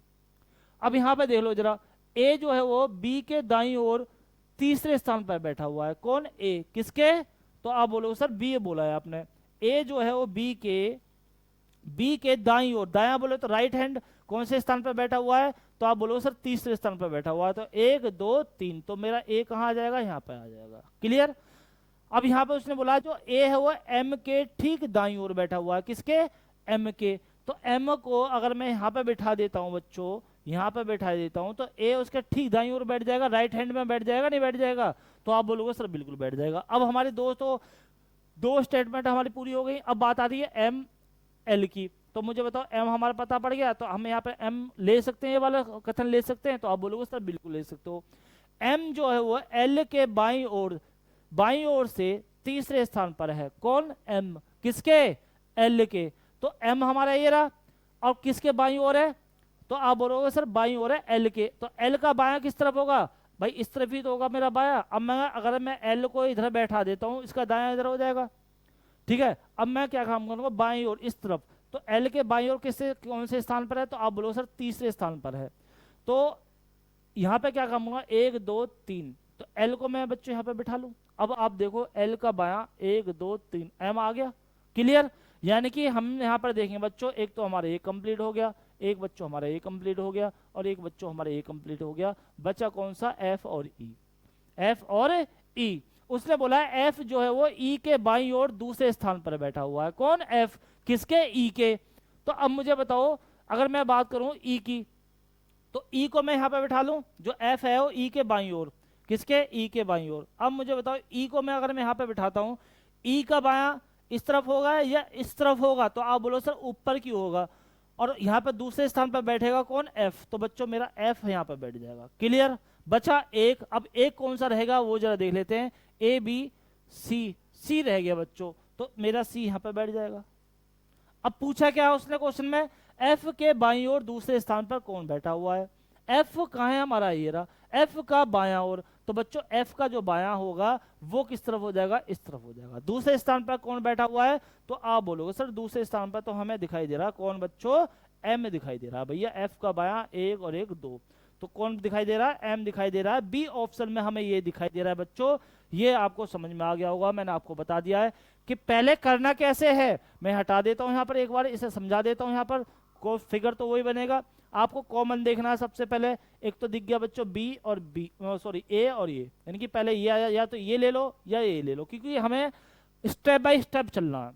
A: अब यहाँ पे देख लो जरा, ए जो है वो बी के दाईं ओर तीसरे स्थान पर बैठा हुआ है। कौन? ए। किसके? तो आप बोलोगे सर बी बोला है आपने। ए जो है वो बी के दाईं ओर, दायां बोले तो राइट हैंड, कौन से स्थान पर बैठा हुआ है? तो आप बोलोगे सर तीसरे स्थान पर बैठा हुआ है। तो 1 2 3, तो मेरा ए कहाँ आ जाएगा? यहाँ पे आ जाएगा। क्लियर। अब यहाँ पे उसने बोला जो ए है वो एम के ठीक दाईं ओर बैठा हुआ है। किसके? एम के। तो एम को अगर मैं यहाँ पे बिठा देता हूँ बच्चों, यहाँ पे बैठा देता हूँ, तो ए उसके ठीक दाईं ओर बैठ जाएगा, राइट हैंड में बैठ जाएगा, नहीं बैठ जाएगा? तो आप बोलोगे सर बिल्कुल बैठ जाएगा। अब हमारे दोस्तों दो स्टेटमेंट हमारी पूरी हो गई। अब बात आ रही है एम एल की। तो मुझे बताओ एम हमारा पता पड़ गया, तो हम यहाँ पे एम ले सकते हैं, ये वाला कथन ले सकते हैं? तो आप बोलोगे सर बिल्कुल ले सकते हो। एम जो है वो एल के बाईं ओर से तीसरे स्थान पर है। कौन? एम। किसके? एल के। तो एम हमारा ये रहा, और किसके बाईं ओर है? तो आप बोलोगे सर बाईं ओर है एल के। तो एल का बायां किस तरफ होगा? भाई इस तरफ ही तो होगा मेरा बायां। अब मैं अगर मैं एल को इधर बैठा देता हूं, इसका दायां इधर हो जाएगा, ठीक है। अब मैं क्या काम करूंगा? बाईं ओर इस तरफ। तो एल के बाईं ओर किससे कौन से स्थान पर है? तो आप बोलो सर तीसरे स्थान पर है। तो यहाँ पे क्या काम होगा? 1 2 3। तो एल को मैं बच्चों यहाँ पे बिठा लूं। अब आप देखो एल का बायां 1 2 3, एम आ गया। क्लियर। यानी कि हम यहाँ पर देखेंगे बच्चों, एक तो हमारा ये कंप्लीट हो गया, एक बच्चों हमारा ये कंप्लीट हो गया, और एक बच्चों हमारा ये कंप्लीट हो गया। बचा कौन सा? एफ और ई। एफ और ई। उसने बोला है एफ जो है वो ई के बाईं ओर दूसरे स्थान पर बैठा हुआ है। कौन? एफ। किसके? ई के। तो अब मुझे बताओ, अगर मैं बात करूं ई की, तो ई को मैं यहां पे बैठा लूं, जो एफ है वो ई के बाईं ओर। किसके? ई के बाईं ओर। अब मुझे बताओ ई को मैं अगर मैं यहां पे बिठाता हूं, ई का बायां इस तरफ होगा या इस तरफ होगा, तो आप बोलो सर ऊपर क्यों होगा। और यहाँ पे दूसरे स्थान पर बैठेगा कौन, एफ, तो बच्चों मेरा एफ यहाँ पर बैठ जाएगा। क्लियर, बचा एक, अब एक कौन सा रहेगा वो जरा देख लेते हैं, ए बी सी, सी रह गया बच्चों, तो मेरा सी यहाँ पर बैठ जाएगा। अब पूछा क्या है उसने क्वेश्चन में, एफ के बाईं ओर दूसरे स्थान पर कौन बैठा हुआ है। एफ कहाँ है हमारा, ये रहा, एफ का बायां ओर, तो बच्चों एफ का जो बायां होगा वो किस तरफ हो जाएगा, इस तरफ हो जाएगा। दूसरे स्थान पर कौन बैठा हुआ है, तो आप बोलोगे सर दूसरे स्थान पर तो हमें दिखाई दे रहा कौन बच्चों, एम में दिखाई दे रहा है भैया, एफ का बायां एक और एक दो, तो कौन दिखाई दे रहा है, एम दिखाई दे रहा है। बी ऑप्शन में हमें ये दिखाई दे रहा है बच्चों। ये आपको समझ में आ गया होगा, मैंने आपको बता दिया है कि पहले करना कैसे है। मैं हटा देता हूं यहां पर, एक बार इसे समझा देता हूं, यहां पर को फिगर तो वही बनेगा। आपको कॉमन देखना है सबसे पहले, एक तो दिख गया बच्चों बी और बी, सॉरी ए और ये, यानी कि पहले ये आया, या तो ये ले लो या ये ले लो, क्योंकि हमें स्टेप बाय स्टेप चलना है।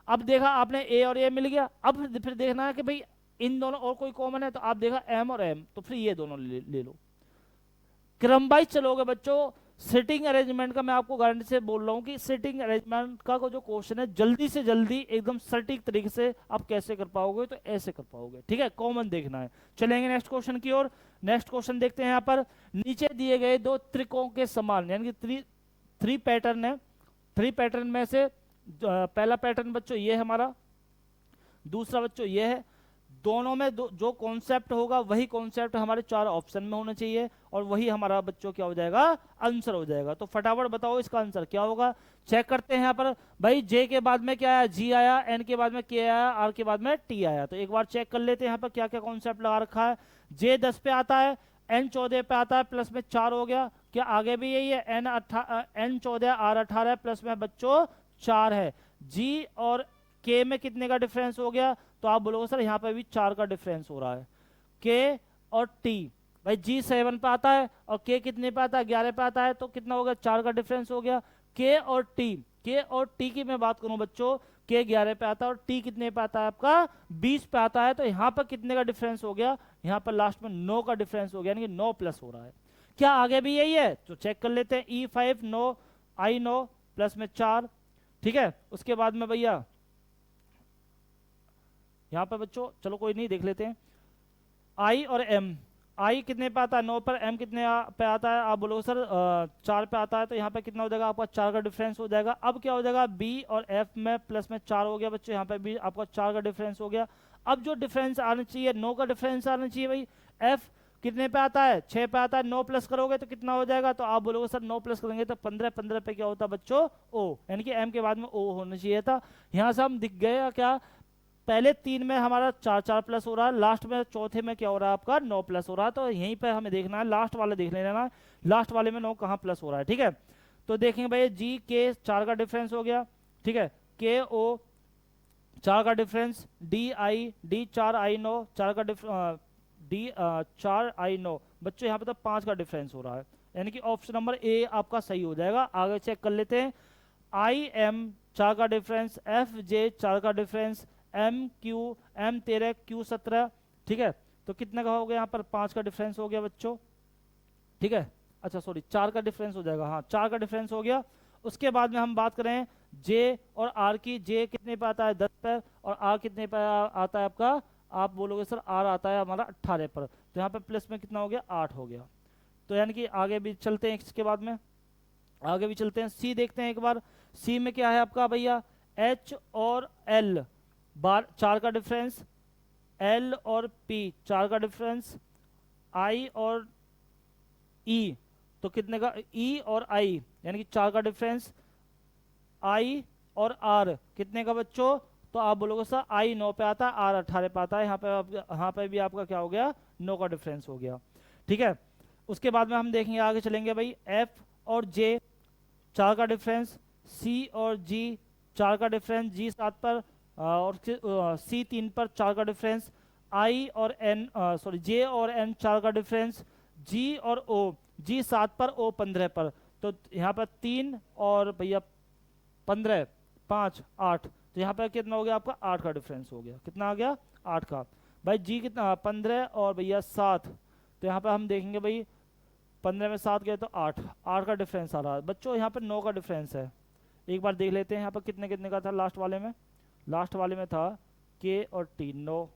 A: अब देखा आपने ए और ए मिल गया, अब फिर देखना है कि भाई इन दोनों और कोई कॉमन है, तो आप देखा एम और एम, तो फिर ये दोनों ले लो। क्रम वाइज चलोगे बच्चों। सिटिंग अरेंजमेंट का मैं आपको गारंटी से बोल रहा हूं कि सिटिंग अरेंजमेंट का जो क्वेश्चन है जल्दी से जल्दी एकदम सटीक तरीके से आप कैसे कर पाओगे, तो ऐसे कर पाओगे, ठीक है, कॉमन देखना है। चलेंगे नेक्स्ट क्वेश्चन की ओर। नेक्स्ट क्वेश्चन देखते हैं यहाँ पर, नीचे दिए गए दो त्रिकोण के समान, यानी कि थ्री पैटर्न है, थ्री पैटर्न में से पहला पैटर्न बच्चों ये है हमारा, दूसरा बच्चों ये है, दोनों में जो कॉन्सेप्ट होगा वही कॉन्सेप्ट हमारे चार ऑप्शन में होना चाहिए, और वही हमारा बच्चों क्या हो जाएगा, आंसर हो जाएगा। तो फटाफट बताओ इसका आंसर क्या होगा। चेक करते हैं यहाँ पर भाई, जे के बाद में क्या आया, जी आया, एन के बाद में के आया, आर के बाद में टी आया। तो एक बार चेक कर लेते हैं यहाँ पर क्या क्या कॉन्सेप्ट लगा रखा है। जे 10 पे आता है, एन 14 पे आता है, प्लस में 4 हो गया, क्या आगे भी यही है, एन 14 आर 18 प्लस में बच्चों 4 है। जी और के में कितने का डिफरेंस हो गया, तो आप बोलोगे सर यहाँ पे भी 4 का डिफरेंस हो रहा है। के और टी, भाई जी 7 पे आता है और के कितने पे आता है, 11 पे आता है, तो कितना हो गया, 4 का डिफरेंस हो गया। के और टी की मैं बात करूं बच्चों, के 11 पे आता है और टी कितने पे आता है आपका, 20 पे आता है, तो यहाँ पर कितने का डिफरेंस हो गया, यहाँ पर लास्ट में 9 का डिफरेंस हो गया, यानी कि 9 प्लस हो रहा है। क्या आगे भी यही है, तो चेक कर लेते हैं। E5 9, I 9 प्लस में 4, ठीक है। उसके बाद में भैया यहाँ पर बच्चों चलो कोई नहीं, देख लेते हैं। आई और एम, आई कितने पे आता है, 9 पर, एम कितने पे आता है, आप बोलो सर 4 पे आता है, तो यहाँ पे कितना हो जाएगा आपका, 4 का डिफरेंस हो जाएगा। अब क्या हो जाएगा, बी और एफ में प्लस में 4 हो गया बच्चों, यहाँ पे भी आपका 4 का डिफरेंस हो गया। अब जो डिफरेंस आना चाहिए, 9 का डिफरेंस आना चाहिए भाई। एफ कितने पे आता है, 6 पे आता है, 9 प्लस करोगे तो कितना हो जाएगा, तो आप बोलोगे सर 9 प्लस करेंगे तो 15, 15 पे क्या होता है बच्चों, ओ, यानी कि एम के बाद में ओ होना चाहिए था। यहाँ से हम दिख गए क्या, पहले 3 में हमारा 4 4 प्लस हो रहा है, लास्ट में चौथे में क्या हो रहा है आपका 9 प्लस हो रहा है। तो यहीं पे हमें देखना है, लास्ट वाले देख लेना, लास्ट वाले में 9 कहाँ प्लस हो रहा है, ठीक है। तो देखेंगे भाई जी के 4 का डिफरेंस हो गया, ठीक है, के ओ 4 का डिफरेंस, डी 4 आई 9 4 का डिफरेंस, डी 4 आई 9 बच्चों, यहाँ पे तो 5 का डिफरेंस हो रहा है, यानी कि ऑप्शन नंबर ए आपका सही हो जाएगा। आगे चेक कर लेते हैं। आई एम 4 का डिफरेंस, एफ जे 4 का डिफरेंस, एम 13 क्यू 17, ठीक है, तो कितने का हो गया यहाँ पर, 5 का डिफरेंस हो गया बच्चों, ठीक है। अच्छा सॉरी 4 का डिफरेंस हो जाएगा, हाँ 4 का डिफरेंस हो गया। उसके बाद में हम बात करें जे और आर की, जे कितने पे आता है 10 पर, और आर कितने पे आता है आपका, आप बोलोगे सर आर आता है हमारा 18 पर, तो यहाँ पे प्लस में कितना हो गया, 8 हो गया। तो यानी कि आगे भी चलते हैं, इसके बाद में आगे भी चलते हैं। सी देखते हैं एक बार, सी में क्या है आपका भैया, एच और एल 4 का डिफरेंस, एल और पी 4 का डिफरेंस, आई और ई तो कितने का, ई और आई यानी कि 4 का डिफरेंस, आई और आर कितने का बच्चों, तो आप बोलोगे सर आई 9 पे आता है, आर 18 पे आता है, यहाँ पे भी आपका क्या हो गया, 9 का डिफरेंस हो गया, ठीक है। उसके बाद में हम देखेंगे, आगे चलेंगे भाई, एफ और जे 4 का डिफरेंस, सी और जी 4 का डिफरेंस, जी 7 पर और सी 3 पर 4 का डिफरेंस, आई और एन सॉरी जे और एन 4 का डिफरेंस, जी और ओ, जी 7 पर ओ 15 पर, तो यहाँ पर 3 और भैया 15 5 8, तो यहाँ पर कितना हो गया आपका, 8 का डिफरेंस हो गया, कितना आ गया 8 का। भाई जी कितना 15 और भैया 7, तो यहाँ पर हम देखेंगे भाई 15 में 7 गए तो 8 का डिफरेंस आ रहा है बच्चों, यहाँ पर 9 का डिफरेंस है, एक बार देख लेते हैं यहाँ पर कितने कितने का था लास्ट वाले में। लास्ट वाले में था के और टी 9,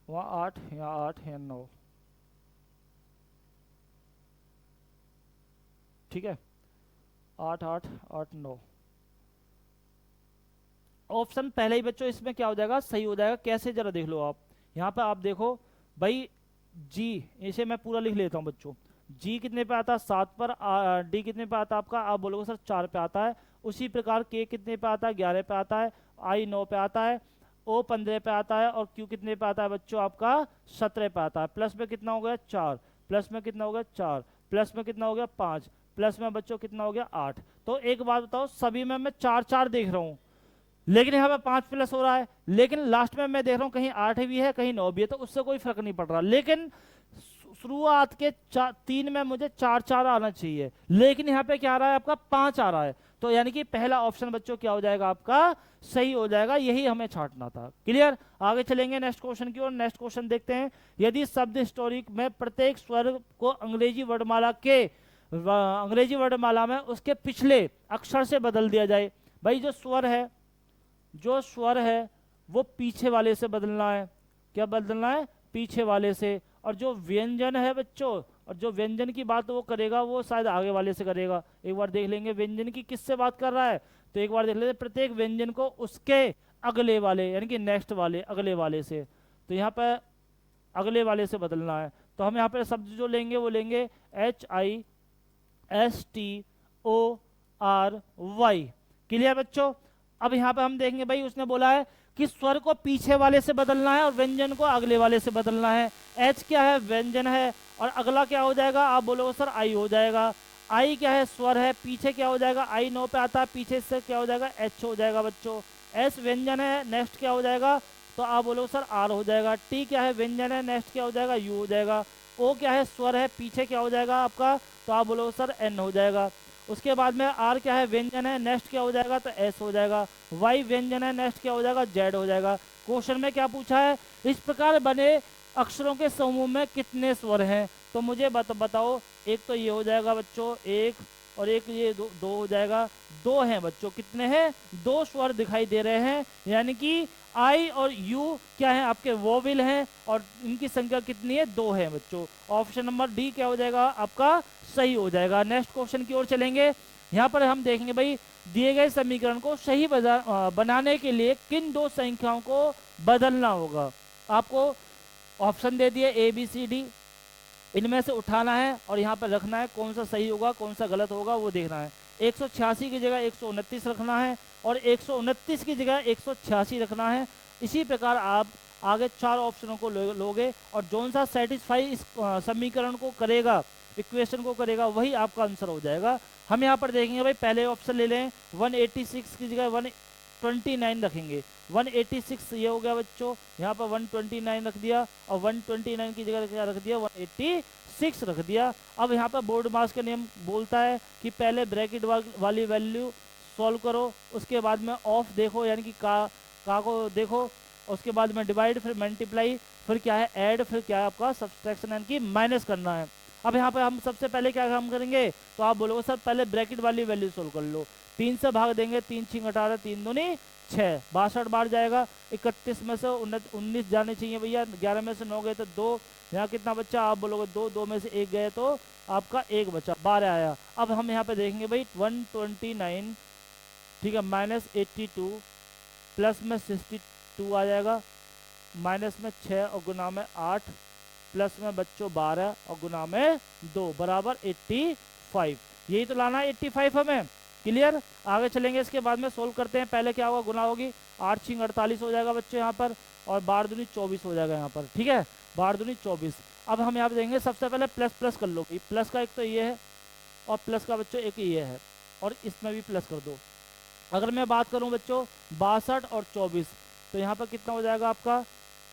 A: वहाँ 8, यहाँ 8, यहाँ 9, ठीक है, 8 8 8 9। ऑप्शन पहले ही बच्चों इसमें क्या हो जाएगा, सही हो जाएगा। कैसे जरा देख लो आप, यहाँ पर आप देखो भाई जी, इसे मैं पूरा लिख लेता हूँ बच्चों। जी कितने पे आता है 7 पर, डी कितने पे आता है आपका, आप बोलोगे सर 4 पे आता है। उसी प्रकार के कितने पे आता है, 11 पे आता है। आई 9 पे आता है। ओ 15 पे आता है। और क्यू कितने पे आता है बच्चों आपका 17 पे आता है। प्लस में कितना हो गया 4, प्लस में कितना हो गया 4, प्लस में कितना हो गया 5, प्लस में बच्चों कितना हो गया 8। तो एक बात बताओ, सभी में मैं 4 4 देख रहा हूँ, लेकिन यहाँ पे 5 प्लस हो रहा है, लेकिन लास्ट में मैं देख रहा हूँ कहीं 8 भी है कहीं 9 भी है, तो उससे कोई फर्क नहीं पड़ रहा। लेकिन शुरुआत के 3 में मुझे 4 4 आना चाहिए, लेकिन यहाँ पे क्या आ रहा है आपका 5 आ रहा है। तो यानी कि पहला ऑप्शन बच्चों क्या हो जाएगा आपका, सही हो जाएगा। यही हमें छांटना था। क्लियर, आगे चलेंगे नेक्स्ट क्वेश्चन की ओर। नेक्स्ट क्वेश्चन देखते हैं। यदि शब्द स्टोरी में प्रत्येक स्वर को अंग्रेजी वर्णमाला में उसके पिछले अक्षर से बदल दिया जाए। भाई जो स्वर है वो पीछे वाले से बदलना है। क्या बदलना है, पीछे वाले से। और जो व्यंजन है बच्चों, और जो व्यंजन की बात वो करेगा वो शायद आगे वाले से करेगा। एक बार देख लेंगे व्यंजन की किससे बात कर रहा है, तो एक बार देख लेते प्रत्येक व्यंजन को उसके अगले वाले यानी कि नेक्स्ट वाले अगले वाले से। तो यहाँ पर अगले वाले से बदलना है। तो हम यहाँ पर शब्द जो लेंगे वो लेंगे HISTORY। क्लियर बच्चों। अब यहाँ पे हम देखेंगे भाई उसने बोला है कि स्वर को पीछे वाले से बदलना है और व्यंजन को अगले वाले से बदलना है। एच क्या है, व्यंजन है, और अगला क्या हो जाएगा, आप बोलोगे सर आई हो जाएगा। आई क्या है, स्वर है, पीछे क्या हो जाएगा, आई 9 पे आता है, पीछे से क्या हो जाएगा एच हो जाएगा बच्चों। एस व्यंजन है, नेक्स्ट क्या हो जाएगा, तो आप बोलोगे सर आर हो जाएगा। टी क्या है, व्यंजन है, नेक्स्ट क्या हो जाएगा यू हो जाएगा। ओ क्या है, स्वर है, पीछे क्या हो जाएगा आपका, तो आप बोलोगे सर एन हो जाएगा। उसके बाद में आर क्या है, व्यंजन है, नेक्स्ट क्या हो जाएगा, तो एस हो जाएगा। वाई व्यंजन है, नेक्स्ट क्या हो जाएगा, जेड हो जाएगा। क्वेश्चन में क्या पूछा है, इस प्रकार बने अक्षरों के समूह में कितने स्वर हैं। तो मुझे बताओ, एक तो ये हो जाएगा बच्चों, एक, और एक ये दो हो जाएगा। दो हैं बच्चों, कितने हैं, दो स्वर दिखाई दे रहे हैं। यानी कि आई और यू क्या है, आपके वोविल हैं, और इनकी संख्या कितनी है, 2 है बच्चों। ऑप्शन नंबर डी क्या हो जाएगा आपका, सही हो जाएगा। नेक्स्ट क्वेश्चन की ओर चलेंगे। यहाँ पर हम देखेंगे भाई दिए गए समीकरण को सही बनाने के लिए किन 2 संख्याओं को बदलना होगा। आपको ऑप्शन दे दिए ABCD, इनमें से उठाना है और यहाँ पर रखना है, कौन सा सही होगा कौन सा गलत होगा वो देखना है। 186 की जगह 129 रखना है, और 129 की जगह 186 रखना है। इसी प्रकार आप आगे 4 ऑप्शनों को लोगे, और जौन सा सेटिस्फाई इस समीकरण को करेगा, इक्वेशन को करेगा, वही आपका आंसर हो जाएगा। हम यहाँ पर देखेंगे भाई, पहले ऑप्शन ले लें, 186 की जगह 129 रखेंगे। 186 ये हो गया बच्चों, यहाँ पर 129 रख दिया, और 129 की जगह क्या रख दिया, 186 रख दिया। अब यहाँ पर बोर्ड मास का नियम बोलता है कि पहले ब्रैकेट वाली वैल्यू सॉल्व करो, उसके बाद में ऑफ देखो यानी कि का को देखो, उसके बाद में डिवाइड, फिर मल्टीप्लाई, फिर क्या है ऐड, फिर क्या है आपका सब्सट्रैक्शन यानी कि माइनस करना है। अब यहाँ पे हम सबसे पहले क्या काम करेंगे, तो आप बोलोगे सर पहले ब्रैकेट वाली वैल्यू सोल्व कर लो। 3 से भाग देंगे, 3 6 18, 3 दूनी 6, 62 बार जाएगा। 31 में से 19 जाने चाहिए भैया, 11 में से 9 गए तो 2, यहाँ कितना बच्चा, आप बोलोगे 2, 2 में से 1 गए तो आपका 1 बचा, 12 आया। अब हम यहाँ पे देखेंगे भाई 129, ठीक है, -82, प्लस में 62 आ जाएगा, माइनस में 6 और गुना में 8, प्लस में बच्चों 12 और गुना में 2 बराबर 85। यही तो लाना है 85 हमें। क्लियर, आगे चलेंगे, इसके बाद में सोल्व करते हैं। पहले क्या होगा, गुना होगी, 8 6 48 हो जाएगा बच्चों यहाँ पर, और 12 दूनी 24 हो जाएगा यहाँ पर, ठीक है, 12 दूनी 24। अब हम यहाँ पे देंगे, सबसे पहले प्लस प्लस कर लो, प्लस का एक तो ये है, और प्लस का बच्चों एक ये है, और इसमें भी प्लस कर दो। अगर मैं बात करूँ बच्चों 62 और 24, तो यहाँ पर कितना हो जाएगा आपका,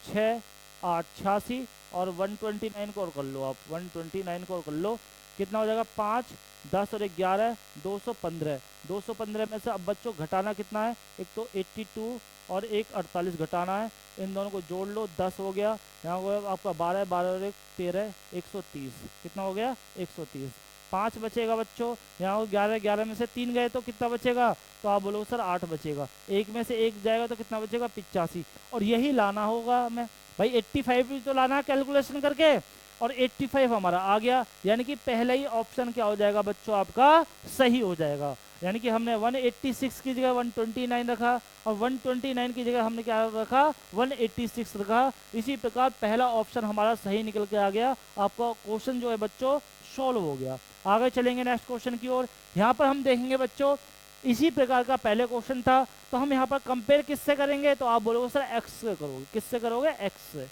A: 6 8 86, और 129 को और कर लो आप, 129 को और कर लो, कितना हो जाएगा, 5 10 और 11 215। 215 में से अब बच्चों घटाना कितना है, एक तो 82 और एक 48 घटाना है, इन दोनों को जोड़ लो, 10 हो गया। यहाँ हो गया आपका 12 12 और 1 13, 130, कितना हो गया 130। 5 बचेगा बच्चों। यहाँ 11 11 में से 3 गए तो कितना बचेगा, तो आप बोलोगे सर 8 बचेगा। एक में से एक जाएगा तो कितना बचेगा, 85। और यही लाना होगा हमें भाई, 85 भी तो लाना है कैलकुलेशन करके, और 85 हमारा आ गया। यानी कि पहला ही ऑप्शन क्या हो जाएगा बच्चों, आपका सही हो जाएगा। यानी कि हमने 186 की जगह 129 रखा, और 129 की जगह हमने क्या रखा, 186 रखा। इसी प्रकार पहला ऑप्शन हमारा सही निकल के आ गया। आपका क्वेश्चन जो है बच्चों सॉल्व हो गया। आगे चलेंगे नेक्स्ट क्वेश्चन की ओर। यहाँ पर हम देखेंगे बच्चों इसी प्रकार का पहले क्वेश्चन था, तो हम यहाँ पर कंपेयर किससे करेंगे, तो आप बोलोगे सर एक्स से करोगे। किससे करोगे, एक्स से।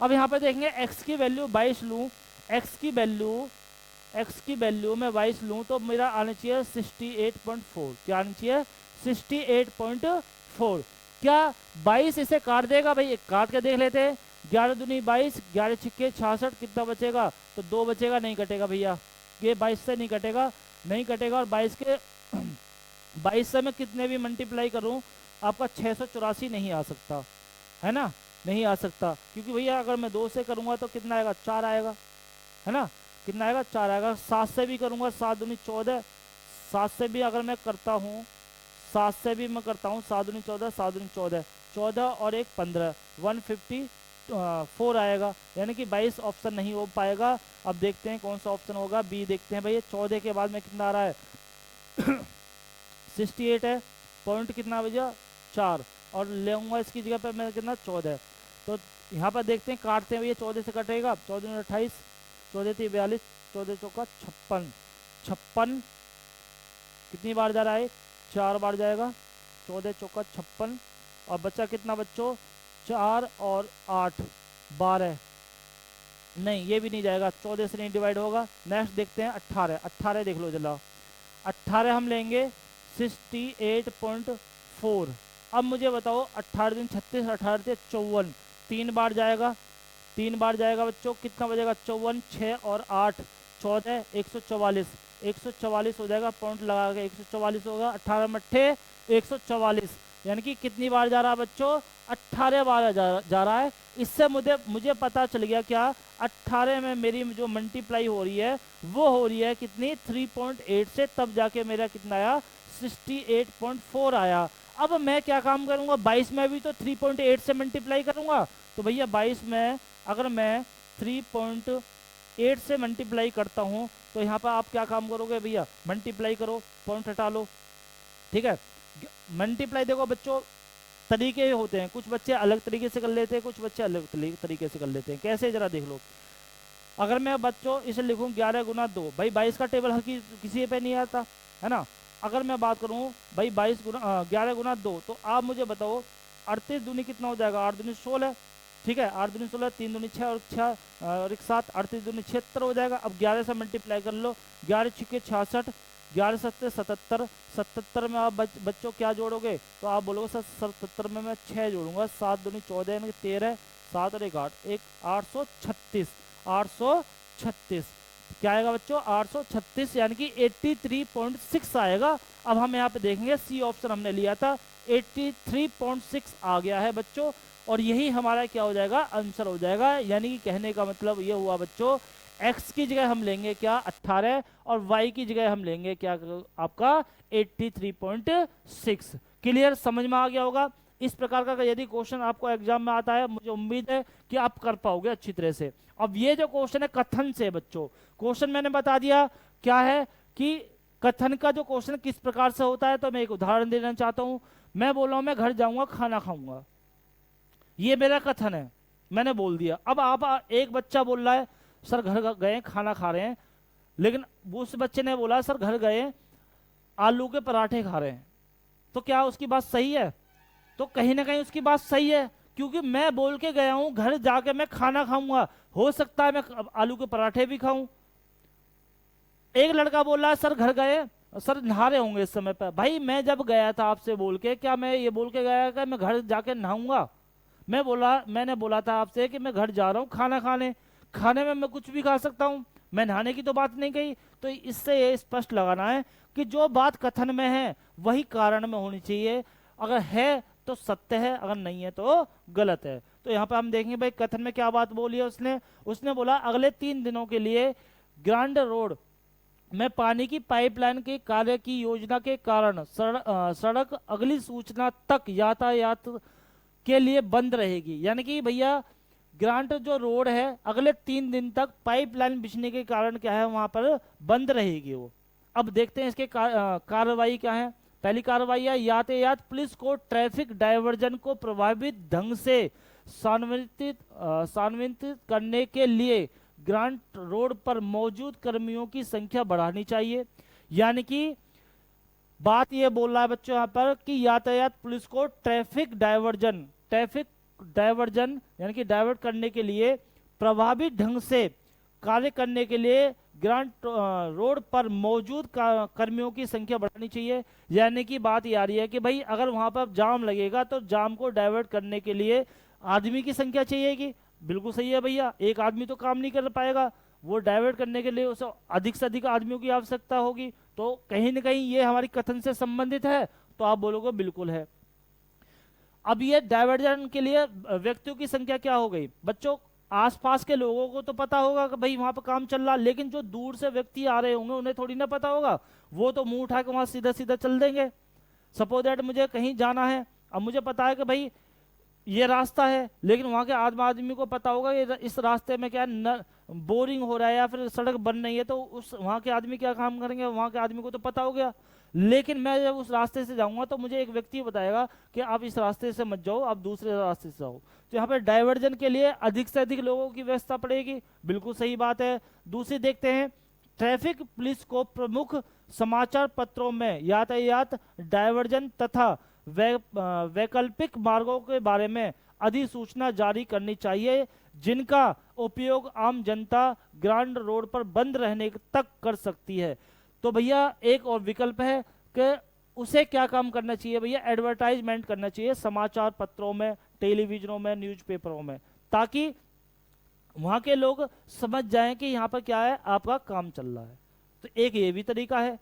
A: अब यहाँ पर देखेंगे एक्स की वैल्यू 22 लूँ, एक्स की वैल्यू मैं 22 लूँ तो मेरा आना चाहिए 68.4। क्या आना चाहिए, 68.4। क्या 22 इसे काट देगा भाई, एक काट के देख लेते हैं। 11 दूनी 22, 11 छिक्के 66, कितना बचेगा, तो 2 बचेगा, नहीं कटेगा भैया, ये 22 से नहीं कटेगा, नहीं कटेगा। और 22 के 22 से मैं कितने भी मल्टीप्लाई करूं आपका 684 नहीं आ सकता, है ना, नहीं आ सकता। क्योंकि भैया अगर मैं 2 से करूंगा तो कितना आएगा, 4 आएगा, है ना, कितना आएगा, 4 आएगा। 7 से भी करूंगा, 7 दूनी 14, 7 से भी अगर मैं करता हूँ, 7 से भी मैं करता हूँ, 7 दूनी 14, 7 दूनी 14, 14 और 1 15, 154 आएगा। यानी कि 22 ऑप्शन नहीं हो पाएगा। अब देखते हैं कौन सा ऑप्शन होगा, बी देखते हैं भैया। 14 के बाद में कितना आ रहा है 68 है, पॉइंट कितना भैया 4, और लेऊंगा इसकी जगह पे मैं कितना 14। तो यहाँ पर देखते हैं, काटते हैं भैया, 14 से कटेगा, 14 28, 14 3 42, 14 चौका 56, 56 कितनी बार जा रहा है, 4 बार जाएगा, 14 चौका 56। और बच्चा कितना बच्चों, 4 और 8 12, नहीं ये भी नहीं जाएगा, 14 से नहीं डिवाइड होगा। नेक्स्ट देखते हैं 18, 18 देख लो जला, 18 हम लेंगे 68.4। अब मुझे बताओ 18 दिन 36, 18 से 54, 3 बार जाएगा, 3 बार जाएगा बच्चों, कितना बजेगा 54, 6 और 8 14, 144, 144 हो जाएगा, पॉइंट लगा के 144 होगा। 18 मट्ठे 144, यानी कि कितनी बार जा रहा है बच्चों, 18 बार जा रहा है। इससे मुझे पता चल गया क्या, 18 में मेरी जो मल्टीप्लाई हो रही है वो हो रही है कितनी, 3.8 से, तब जाके मेरा कितना आया 68.4 आया। अब मैं क्या काम करूंगा, 22 में भी तो 3.8 से मल्टीप्लाई करूंगा। तो भैया 22 में अगर मैं 3.8 से मल्टीप्लाई करता हूं तो यहाँ पर आप क्या काम करोगे भैया, मल्टीप्लाई करो, पॉइंट हटा लो, ठीक है। मल्टीप्लाई देखो बच्चों तरीके होते हैं, कुछ बच्चे अलग तरीके से कर लेते हैं, कुछ बच्चे अलग तरीके से कर लेते हैं। कैसे जरा देख लो। अगर मैं बच्चों इसे लिखूं 11 गुना 2, भाई 22 का टेबल हर किसी पे नहीं आता, है ना। अगर मैं बात करूं भाई 11 गुना 2, तो आप मुझे बताओ 38 दूनी कितना हो जाएगा, 8 दूनी 16, ठीक है, 8 दूनी 16, 3 दूनी 6 और 6 और 1 7, 38 दूनी 76 हो जाएगा। अब 11 से मल्टीप्लाई कर लो, 11 छिक्के 66, 11 सत्ते 77, 77 में आप बच्चों क्या जोड़ोगे, तो आप बोलोगे सर 77 में मैं 6 जोड़ूंगा, 7 दूनी 14 यानी 13, 7 और 1 8, 836, 836 क्या आएगा बच्चों, 836 यानी कि 83.6 आएगा। अब हम यहाँ पे देखेंगे सी ऑप्शन हमने लिया था, 83.6 आ गया है बच्चों, और यही हमारा क्या हो जाएगा, आंसर हो जाएगा। यानी कि कहने का मतलब ये हुआ बच्चों, x की जगह हम लेंगे क्या 18, और y की जगह हम लेंगे क्या आपका 83.6। क्लियर, समझ में आ गया होगा। इस प्रकार का यदि क्वेश्चन आपको एग्जाम में आता है, मुझे उम्मीद है कि आप कर पाओगे अच्छी तरह से। अब ये जो क्वेश्चन है कथन से बच्चों, क्वेश्चन मैंने बता दिया क्या है कि कथन का जो क्वेश्चन किस प्रकार से होता है। तो मैं एक उदाहरण देना चाहता हूं। मैं बोल रहा हूं मैं घर जाऊंगा खाना खाऊंगा, ये मेरा कथन है, मैंने बोल दिया। अब आप एक बच्चा बोल रहा है सर घर गए खाना खा रहे हैं, लेकिन उस बच्चे ने बोला सर घर गए आलू के पराठे खा रहे हैं, तो क्या उसकी बात सही है? तो कहीं ना कहीं उसकी बात सही है, क्योंकि मैं बोल के गया हूं घर जाके मैं खाना खाऊंगा, हो सकता है मैं आलू के पराठे भी खाऊं। एक लड़का बोल रहा है सर घर गए, सर नहा रहे होंगे इस समय पर। भाई मैं जब गया था आपसे बोल के, क्या मैं ये बोल के गया कि मैं घर जाके नहाऊंगा? मैंने बोला था आपसे कि मैं घर जा रहा हूं खाना खाने, खाने में मैं कुछ भी खा सकता हूं, मैं नहाने की तो बात नहीं कही। तो इससे ये स्पष्ट लगाना है कि जो बात कथन में है वही कारण में होनी चाहिए, अगर है तो सत्य है, अगर नहीं है तो गलत है। तो यहाँ पर हम देखेंगे भाई कथन में क्या बात बोली है उसने बोला अगले 3 दिनों के लिए ग्रांड रोड में पानी की पाइपलाइन के कार्य की योजना के कारण सड़क अगली सूचना तक यातायात के लिए बंद रहेगी। यानी कि भैया ग्रांट जो रोड है अगले 3 दिन तक पाइपलाइन बिछने के कारण क्या है वहां पर बंद रहेगी वो। अब देखते हैं इसके कार्रवाई क्या है। पहली कार्रवाई है, यातायात पुलिस को ट्रैफिक डायवर्जन को प्रभावित ढंग से सान्वित करने के लिए ग्रांट रोड पर मौजूद कर्मियों की संख्या बढ़ानी चाहिए। यानी कि बात ये बोल रहा है बच्चों यहाँ पर कि यातायात पुलिस को ट्रैफिक डायवर्जन यानी कि डाइवर्ट करने के लिए प्रभावी ढंग से कार्य करने के लिए ग्रांट रोड पर मौजूद कर्मियों की संख्या बढ़ानी चाहिए। यानी कि बात ये आ रही है कि भाई अगर वहां पर जाम लगेगा तो जाम को डाइवर्ट करने के लिए आदमी की संख्या चाहिएगी। बिल्कुल सही है भैया, एक आदमी तो काम नहीं कर पाएगा, वो डाइवर्ट करने के लिए उसे अधिक से अधिक आदमियों की आवश्यकता होगी। तो कहीं ना कहीं ये हमारी कथन से संबंधित है, तो आप बोलोगे बिल्कुल है। अब ये डाइवर्जन के लिए व्यक्तियों की संख्या क्या हो गई बच्चों, आसपास के लोगों को तो पता होगा कि भाई वहां पर काम चल रहा, लेकिन जो दूर से व्यक्ति आ रहे होंगे उन्हें थोड़ी ना पता होगा, वो तो मुंह उठा के वहां सीधा सीधा चल देंगे। सपोज दैट मुझे कहीं जाना है, अब मुझे पता है कि भाई ये रास्ता है, लेकिन वहां के आदमी को पता होगा कि इस रास्ते में क्या बोरिंग हो रहा है या फिर सड़क बन रही है, तो उस वहां के आदमी क्या काम करेंगे, वहां के आदमी को तो पता हो गया। लेकिन मैं जब उस रास्ते से जाऊंगा तो मुझे एक व्यक्ति बताएगा कि आप इस रास्ते से मत जाओ, आप दूसरे रास्ते से जाओ। तो यहाँ पे डाइवर्जन के लिए अधिक से अधिक लोगों की व्यवस्था पड़ेगी, बिल्कुल सही बात है। दूसरी देखते हैं, ट्रैफिक पुलिस को प्रमुख समाचार पत्रों में यातायात डाइवर्जन तथा वैकल्पिक मार्गों के बारे में अधिसूचना जारी करनी चाहिए, जिनका उपयोग आम जनता ग्रांड रोड पर बंद रहने तक कर सकती है। तो भैया एक और विकल्प है कि उसे क्या काम करना चाहिए भैया, एडवर्टाइजमेंट करना चाहिए समाचार पत्रों में, टेलीविजनों में, न्यूज़पेपरों में, ताकि वहां के लोग समझ जाएं कि यहाँ पर क्या है, आपका काम चल रहा है। तो एक ये भी तरीका है।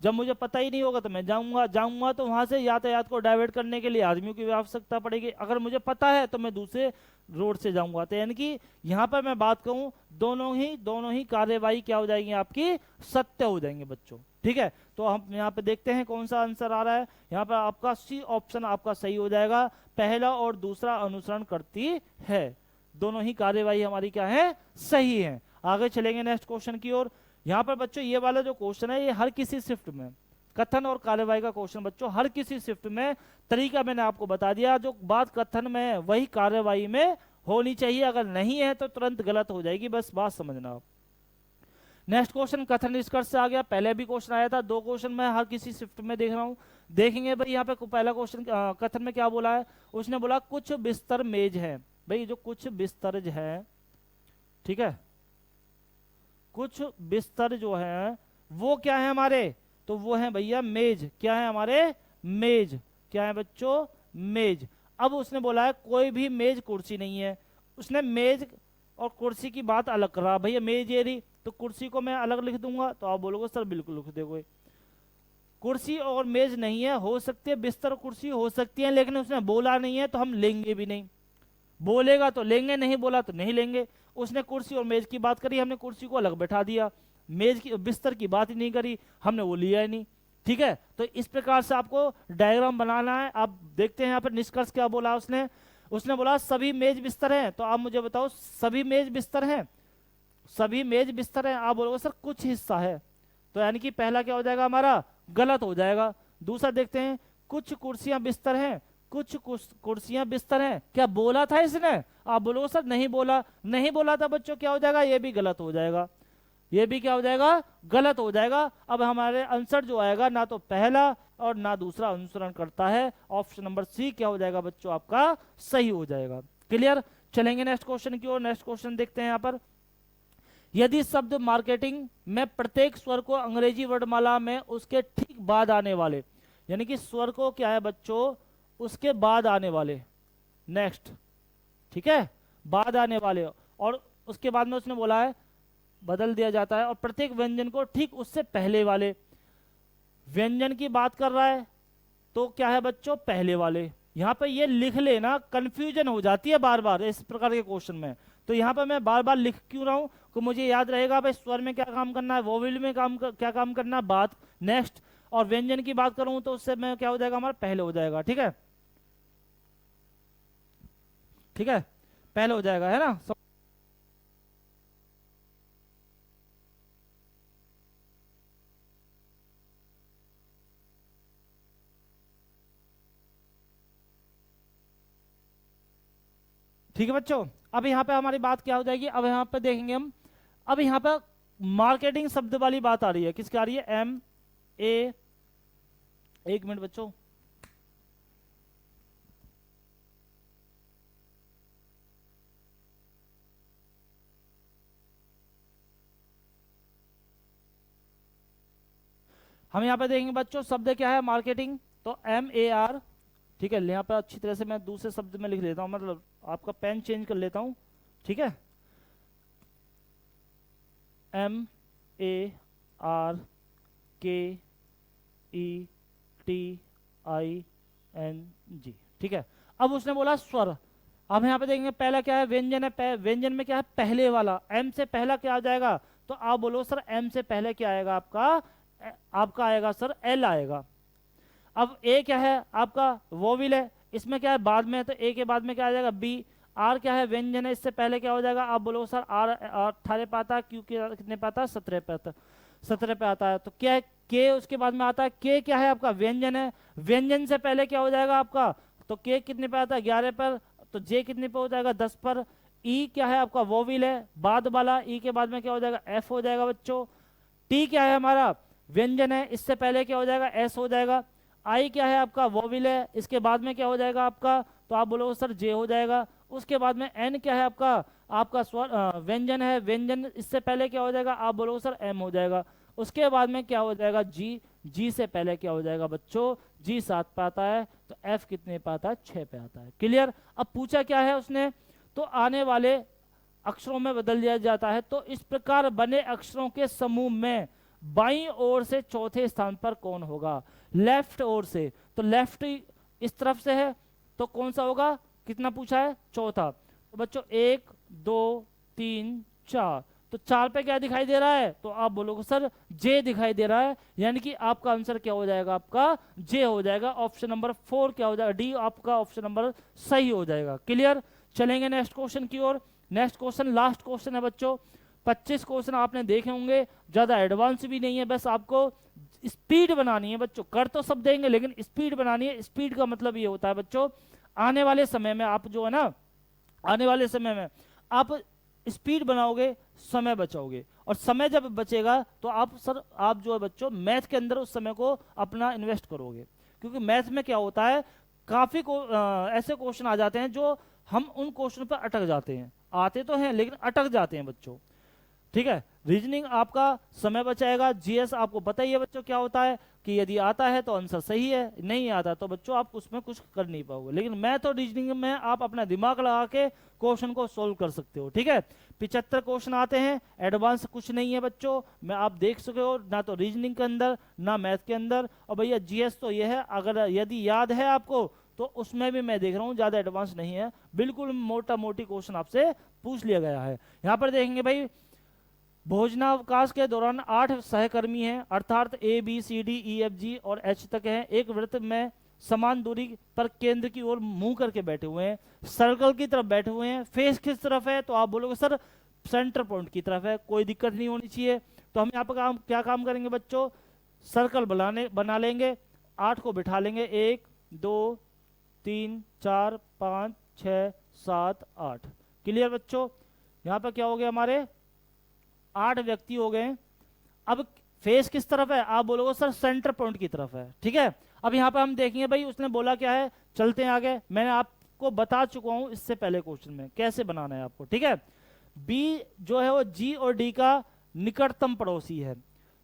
A: जब मुझे पता ही नहीं होगा तो मैं जाऊंगा तो वहां से यातायात को डाइवर्ट करने के लिए आदमियों की आवश्यकता पड़ेगी। अगर मुझे पता है तो मैं दूसरे रोड से जाऊंगा। तो यानी कि यहाँ पर मैं बात कहूं, दोनों ही कार्यवाही क्या हो जाएंगी, आपकी सत्य हो जाएंगे बच्चों। ठीक है, तो हम यहाँ पे देखते हैं कौन सा आंसर आ रहा है। यहाँ पर आपका सी ऑप्शन आपका सही हो जाएगा, पहला और दूसरा अनुसरण करती है। दोनों ही कार्यवाही हमारी क्या है, सही है। आगे चलेंगे नेक्स्ट क्वेश्चन की ओर। यहाँ पर बच्चों ये वाला जो क्वेश्चन है ये हर किसी शिफ्ट में, कथन और कार्यवाही का क्वेश्चन बच्चों हर किसी शिफ्ट में, तरीका मैंने आपको बता दिया, जो बात कथन में है वही कार्यवाही में होनी चाहिए, अगर नहीं है तो तुरंत गलत हो जाएगी, बस बात समझना आप। नेक्स्ट क्वेश्चन कथन निष्कर्ष से आ गया, पहले भी क्वेश्चन आया था, 2 क्वेश्चन मैं हर किसी शिफ्ट में देख रहा हूं। देखेंगे भाई यहाँ पे पहला क्वेश्चन कथन में क्या बोला है, उसने बोला कुछ बिस्तर मेज है। भाई जो कुछ बिस्तर है, ठीक है, कुछ बिस्तर जो है वो क्या है हमारे, तो वो है भैया मेज। क्या है हमारे, मेज। क्या है बच्चों, मेज। अब उसने बोला है कोई भी मेज कुर्सी नहीं है। उसने मेज और कुर्सी की बात अलग कर रहा, भैया मेज ये रही तो कुर्सी को मैं अलग लिख दूंगा, तो आप बोलोगे सर बिल्कुल लिख दोगे। कुर्सी और मेज नहीं है, हो सकती है बिस्तर कुर्सी हो सकती है, लेकिन उसने बोला नहीं है तो हम लेंगे भी नहीं। बोलेगा तो लेंगे, नहीं बोला तो नहीं लेंगे। उसने कुर्सी और मेज की बात करी, हमने कुर्सी को अलग बैठा दिया, मेज की बिस्तर की बात ही नहीं करी, हमने वो लिया ही नहीं। ठीक है, तो इस प्रकार से आपको डायग्राम बनाना है। आप देखते हैं यहाँ पर निष्कर्ष क्या बोला उसने बोला सभी मेज बिस्तर हैं। तो आप मुझे बताओ सभी मेज बिस्तर हैं, सभी मेज बिस्तर हैं। आप बोलोगे सर कुछ हिस्सा है, तो यानी कि पहला क्या हो जाएगा हमारा, गलत हो जाएगा। दूसरा देखते हैं, कुछ कुर्सियां बिस्तर हैं, कुछ कुर्सियां बिस्तर हैं, क्या बोला था इसने, आप बोलोगे सर नहीं बोला, नहीं बोला था बच्चों, क्या हो जाएगा, ये भी गलत हो जाएगा, ये भी क्या हो जाएगा, गलत हो जाएगा। अब हमारे आंसर जो आएगा ना तो पहला और ना दूसरा अनुसरण करता है, ऑप्शन नंबर सी क्या हो जाएगा बच्चों, आपका सही हो जाएगा। क्लियर, चलेंगे नेक्स्ट क्वेश्चन की ओर। नेक्स्ट क्वेश्चन देखते हैं यहाँ पर, यदि शब्द मार्केटिंग में प्रत्येक स्वर को अंग्रेजी वर्णमाला में उसके ठीक बाद आने वाले, यानी कि स्वर को क्या है बच्चों, उसके बाद आने वाले, नेक्स्ट, ठीक है, बाद आने वाले, और उसके बाद में उसने बोला है बदल दिया जाता है, और प्रत्येक व्यंजन को ठीक उससे पहले वाले, व्यंजन की बात कर रहा है तो क्या है बच्चों, पहले वाले। यहां पे ये लिख लेना, कंफ्यूजन हो जाती है बार बार इस प्रकार के क्वेश्चन में, तो तो यहाँ पर मैं बार बार लिख क्यों रहा हूँ कि मुझे याद रहेगा भाई स्वर में क्या काम करना है, वोवेल में क्या काम करना है, बात नेक्स्ट। और व्यंजन की बात करूँ तो उससे मैं क्या हो जाएगा हमारा पहले हो जाएगा, ठीक है, ठीक है, पहले हो जाएगा, है ना। ठीक है बच्चों, अब यहाँ पे हमारी बात क्या हो जाएगी, अब यहाँ पे देखेंगे हम, अब यहाँ पे मार्केटिंग शब्द वाली बात आ रही है, किसकी आ रही है, एम ए, एक मिनट बच्चों, हम यहाँ पे देखेंगे बच्चों शब्द क्या है मार्केटिंग, तो MAR, ठीक है, यहाँ पे अच्छी तरह से मैं दूसरे शब्द में लिख लेता हूँ, मतलब आपका पेन चेंज कर लेता हूँ, ठीक है, MARKETING, ठीक है। अब उसने बोला स्वर, अब यहाँ पे देखेंगे पहला क्या है, व्यंजन है, व्यंजन में क्या है, पहले वाला, एम से पहला क्या आ जाएगा, तो आप बोलो सर एम से पहले क्या आएगा आपका, आपका आएगा सर एल आएगा। अब ए क्या है आपका वोविल है, इसमें क्या है बाद में है, तो ए के बाद में क्या आ जाएगा बी। आर क्या है व्यंजन है, इससे पहले क्या हो जाएगा, आप बोलो सर आर 18 पे आता है, क्यू कितने पे आता है 17 पे आता है, 17 पे आता है, तो क्या है के उसके बाद में आता है, के क्या है आपका व्यंजन है, व्यंजन से पहले क्या हो जाएगा आपका, तो के कितने पे आता है 11 पर, तो जे कितने पे हो जाएगा 10 पर। ई क्या है आपका वोविल है, बाद वाला, ई के बाद में क्या हो जाएगा एफ हो जाएगा बच्चों। टी क्या है हमारा व्यंजन है, इससे पहले क्या हो जाएगा एस हो जाएगा। आई क्या है आपका वोविल है, इसके बाद में क्या हो जाएगा आपका, तो आप बोलोगे सर जे हो जाएगा। उसके बाद में एन क्या है आपका स्वर व्यंजन है, व्यंजन इससे पहले क्या हो जाएगा, आप बोलोगे सर एम हो जाएगा। उसके बाद में क्या हो जाएगा जी, जी से पहले क्या हो जाएगा बच्चों, जी 7 पे आता है, तो एफ कितने पे आता है 6 पे आता है। क्लियर। अब पूछा क्या है उसने, तो आने वाले अक्षरों में बदल दिया जाता है, तो इस प्रकार बने अक्षरों के समूह में बाईं ओर से चौथे स्थान पर कौन होगा, लेफ्ट ओर से, तो लेफ्ट इस तरफ से है, तो कौन सा होगा, कितना पूछा है चौथा, तो बच्चों 1 2 3 4, तो 4 पे क्या दिखाई दे रहा है, तो आप बोलोगे सर जे दिखाई दे रहा है, यानी कि आपका आंसर क्या हो जाएगा, आपका जे हो जाएगा। ऑप्शन नंबर 4 क्या हो जाएगा, डी आपका ऑप्शन नंबर सही हो जाएगा। क्लियर। चलेंगे नेक्स्ट क्वेश्चन की ओर। नेक्स्ट क्वेश्चन लास्ट क्वेश्चन है बच्चों, 25 क्वेश्चन आपने देखे होंगे, ज्यादा एडवांस भी नहीं है, बस आपको स्पीड बनानी है बच्चों, कर तो सब देंगे लेकिन स्पीड बनानी है। स्पीड का मतलब ये होता है बच्चों, आने वाले समय में आप जो है ना, आने वाले समय में आप स्पीड बनाओगे, समय बचाओगे, और समय जब बचेगा तो आप जो है बच्चों मैथ के अंदर उस समय को अपना इन्वेस्ट करोगे, क्योंकि मैथ में क्या होता है, काफी ऐसे क्वेश्चन आ जाते हैं जो हम उन क्वेश्चन पर अटक जाते हैं, आते तो हैं लेकिन अटक जाते हैं बच्चों, ठीक है। रीजनिंग आपका समय बचाएगा, जीएस आपको पता ही है बच्चों क्या होता है, कि यदि आता है तो आंसर सही है, नहीं आता तो बच्चों आप उसमें कुछ कर नहीं पाओगे, लेकिन मैथ और रीजनिंग में आप अपना दिमाग लगा के क्वेश्चन को सोल्व कर सकते हो, ठीक है। 75 क्वेश्चन आते हैं, एडवांस कुछ नहीं है बच्चों, मैं आप देख सके हो ना, तो रीजनिंग के अंदर ना मैथ के अंदर, और भैया जीएस तो यह है, अगर यदि याद है आपको तो उसमें भी मैं देख रहा हूँ ज्यादा एडवांस नहीं है, बिल्कुल मोटा मोटी क्वेश्चन आपसे पूछ लिया गया है। यहाँ पर देखेंगे भाई, भोजनावकाश के दौरान 8 सहकर्मी हैं, अर्थात ABCDEFG और H तक हैं, एक वृत्त में समान दूरी पर केंद्र की ओर मुंह करके बैठे हुए हैं, सर्कल की तरफ बैठे हुए हैं, फेस किस तरफ है, तो आप बोलोगे सर सेंटर पॉइंट की तरफ है, कोई दिक्कत नहीं होनी चाहिए। तो हम यहाँ पर क्या काम करेंगे बच्चों, सर्कल बना लेंगे, 8 को बिठा लेंगे, 1 2 3 4 5 6 7 8। क्लियर बच्चों। यहाँ पर क्या हो गया, हमारे 8 व्यक्ति हो गए। अब फेस किस तरफ है, आप बोलोगे सर सेंटर पॉइंट की तरफ है, ठीक है। अब यहाँ पे हम देखेंगे भाई उसने बोला क्या है, चलते हैं आगे, मैंने आपको बता चुका हूं इससे पहले क्वेश्चन में कैसे बनाना है आपको, ठीक है। बी जो है वो जी और डी का निकटतम पड़ोसी है,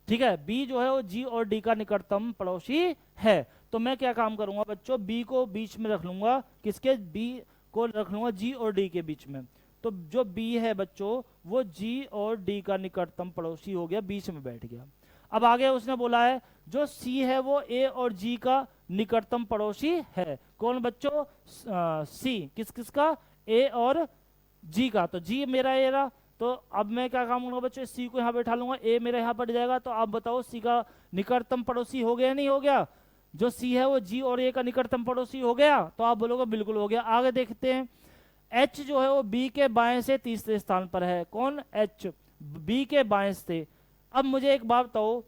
A: ठीक है, बी जो है वो जी और डी का निकटतम पड़ोसी है। तो मैं क्या काम करूंगा बच्चों, बी को बीच में रख लूंगा, किसके, बी को रख लूंगा जी और डी के बीच में, तो जो बी है बच्चों वो जी और डी का निकटतम पड़ोसी हो गया, बीच में बैठ गया। अब आगे उसने बोला है जो सी है वो ए और जी का निकटतम पड़ोसी है, कौन बच्चों, सी, किस किसका, ए और जी का, तो जी मेरा ये रहा। तो अब मैं क्या काम करूंगा बच्चों, सी को यहाँ बैठा लूंगा, ए मेरा यहाँ बैठ जाएगा। तो आप बताओ सी का निकटतम पड़ोसी हो गया नहीं हो गया? जो सी है वो जी और ए का निकटतम पड़ोसी हो गया? तो आप बोलोगे बिल्कुल हो गया। आगे देखते हैं, एच जो है वो बी के बाएं से तीसरे स्थान पर है। कौन? एच, बी के बाएं से। अब मुझे एक बात बताओ,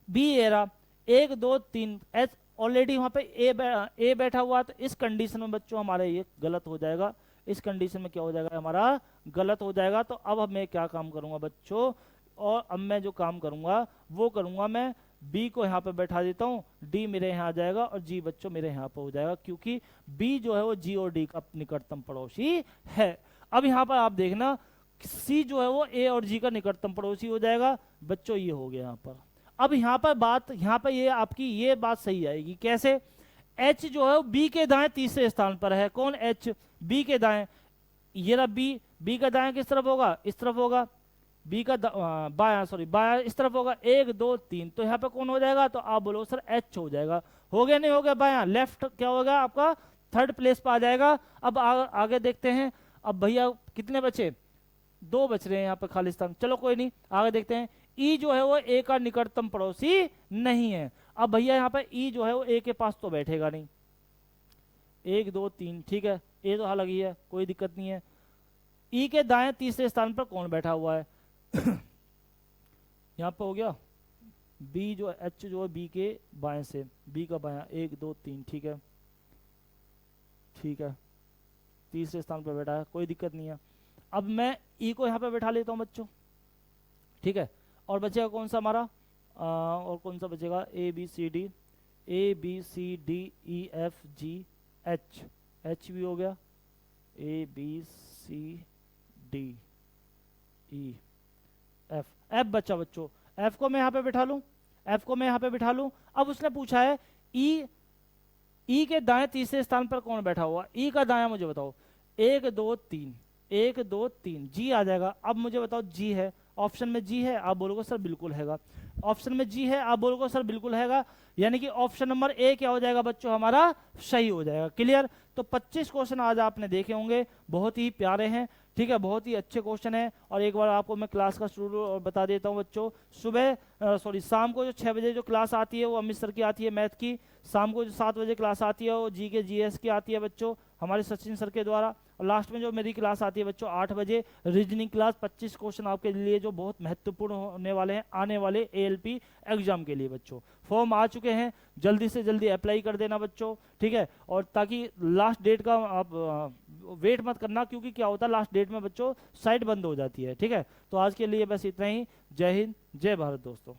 A: बी ए रहा, 1 2 3, एच ऑलरेडी वहां पे ए बैठा हुआ, तो इस कंडीशन में बच्चों हमारा ये गलत हो जाएगा। इस कंडीशन में क्या हो जाएगा हमारा? गलत हो जाएगा। तो अब मैं क्या काम करूंगा बच्चों, और अब मैं जो काम करूंगा वो करूंगा, मैं बी को यहाँ पे बैठा देता हूँ, डी मेरे यहाँ आ जाएगा और जी बच्चों मेरे यहाँ पे हो जाएगा, क्योंकि बी जो है वो जी और डी का निकटतम पड़ोसी है। अब यहाँ पर आप देखना, सी जो है वो ए और जी का निकटतम पड़ोसी हो जाएगा बच्चों, ये हो गया यहाँ पर। अब यहाँ पर बात, यहाँ पर ये आपकी ये बात सही आएगी, कैसे? एच जो है बी के दाएं तीसरे स्थान पर है। कौन? एच, बी के दाएं। ये रहा बी, बी का दाएं किस तरफ होगा? इस तरफ होगा। बी का बायां, सॉरी बायां इस तरफ होगा। 1 2 3, तो यहाँ पे कौन हो जाएगा? तो आप बोलो सर एच हो जाएगा। हो गया नहीं हो गया? बायां, लेफ्ट क्या होगा आपका? थर्ड प्लेस पर आ जाएगा। अब आगे देखते हैं। अब भैया कितने बचे? 2 बच रहे हैं यहाँ पे खाली स्थान। चलो कोई नहीं, आगे देखते हैं। ई जो है वो ए का निकटतम पड़ोसी नहीं है। अब भैया यहाँ पे ई जो है वो ए के पास तो बैठेगा नहीं। 1 2 3, ठीक है, ए तो अलग ही है, कोई दिक्कत नहीं है। ई के दाएं तीसरे स्थान पर कौन बैठा हुआ है? यहाँ पे हो गया बी, जो एच जो है बी के बाएं से, बी का बायां, 1 2 3, ठीक है, ठीक है, तीसरे स्थान पर बैठा है, कोई दिक्कत नहीं है। अब मैं ई को यहाँ पे बैठा लेता हूँ बच्चों, ठीक है। और बचेगा कौन सा हमारा? और कौन सा बचेगा? A B C D, A B C D E F G H, H भी हो गया, A B C D E F, F बचा बच्चों। एफ को मैं यहाँ पे बिठा लूँ, एफ को मैं यहाँ पे बिठा लूँ। अब उसने पूछा है ई के दाएं तीसरे स्थान पर कौन बैठा हुआ? ई का दायां मुझे बताओ। 1 2 3, 1 2 3, जी आ जाएगा। अब मुझे बताओ जी है, ऑप्शन में जी है? आप बोलोगे सर बिल्कुल हैगा। ऑप्शन में जी है, आप बोलोगे सर बिल्कुल हैगा, यानी कि ऑप्शन नंबर ए क्या हो जाएगा बच्चों हमारा? सही हो जाएगा। क्लियर? तो 25 क्वेश्चन आज आपने देखे होंगे, बहुत ही प्यारे हैं, ठीक है, बहुत ही अच्छे क्वेश्चन है। और एक बार आपको मैं क्लास का शेड्यूल बता देता हूँ बच्चों। सुबह शाम को जो 6 बजे जो क्लास आती है वो अमित सर की आती है मैथ की। शाम को जो 7 बजे क्लास आती है वो जी के जीएस की आती है बच्चों, हमारे सचिन सर के द्वारा। और लास्ट में जो मेरी क्लास आती है बच्चों 8 बजे, रीजनिंग क्लास। 25 क्वेश्चन आपके लिए जो बहुत महत्वपूर्ण होने वाले हैं आने वाले एएलपी एग्जाम के लिए बच्चों। फॉर्म आ चुके हैं, जल्दी से जल्दी अप्लाई कर देना बच्चों, ठीक है। और ताकि लास्ट डेट का आप वेट मत करना, क्योंकि क्या होता है लास्ट डेट में बच्चों साइट बंद हो जाती है, ठीक है। तो आज के लिए बस इतना ही। जय हिंद, जय भारत दोस्तों।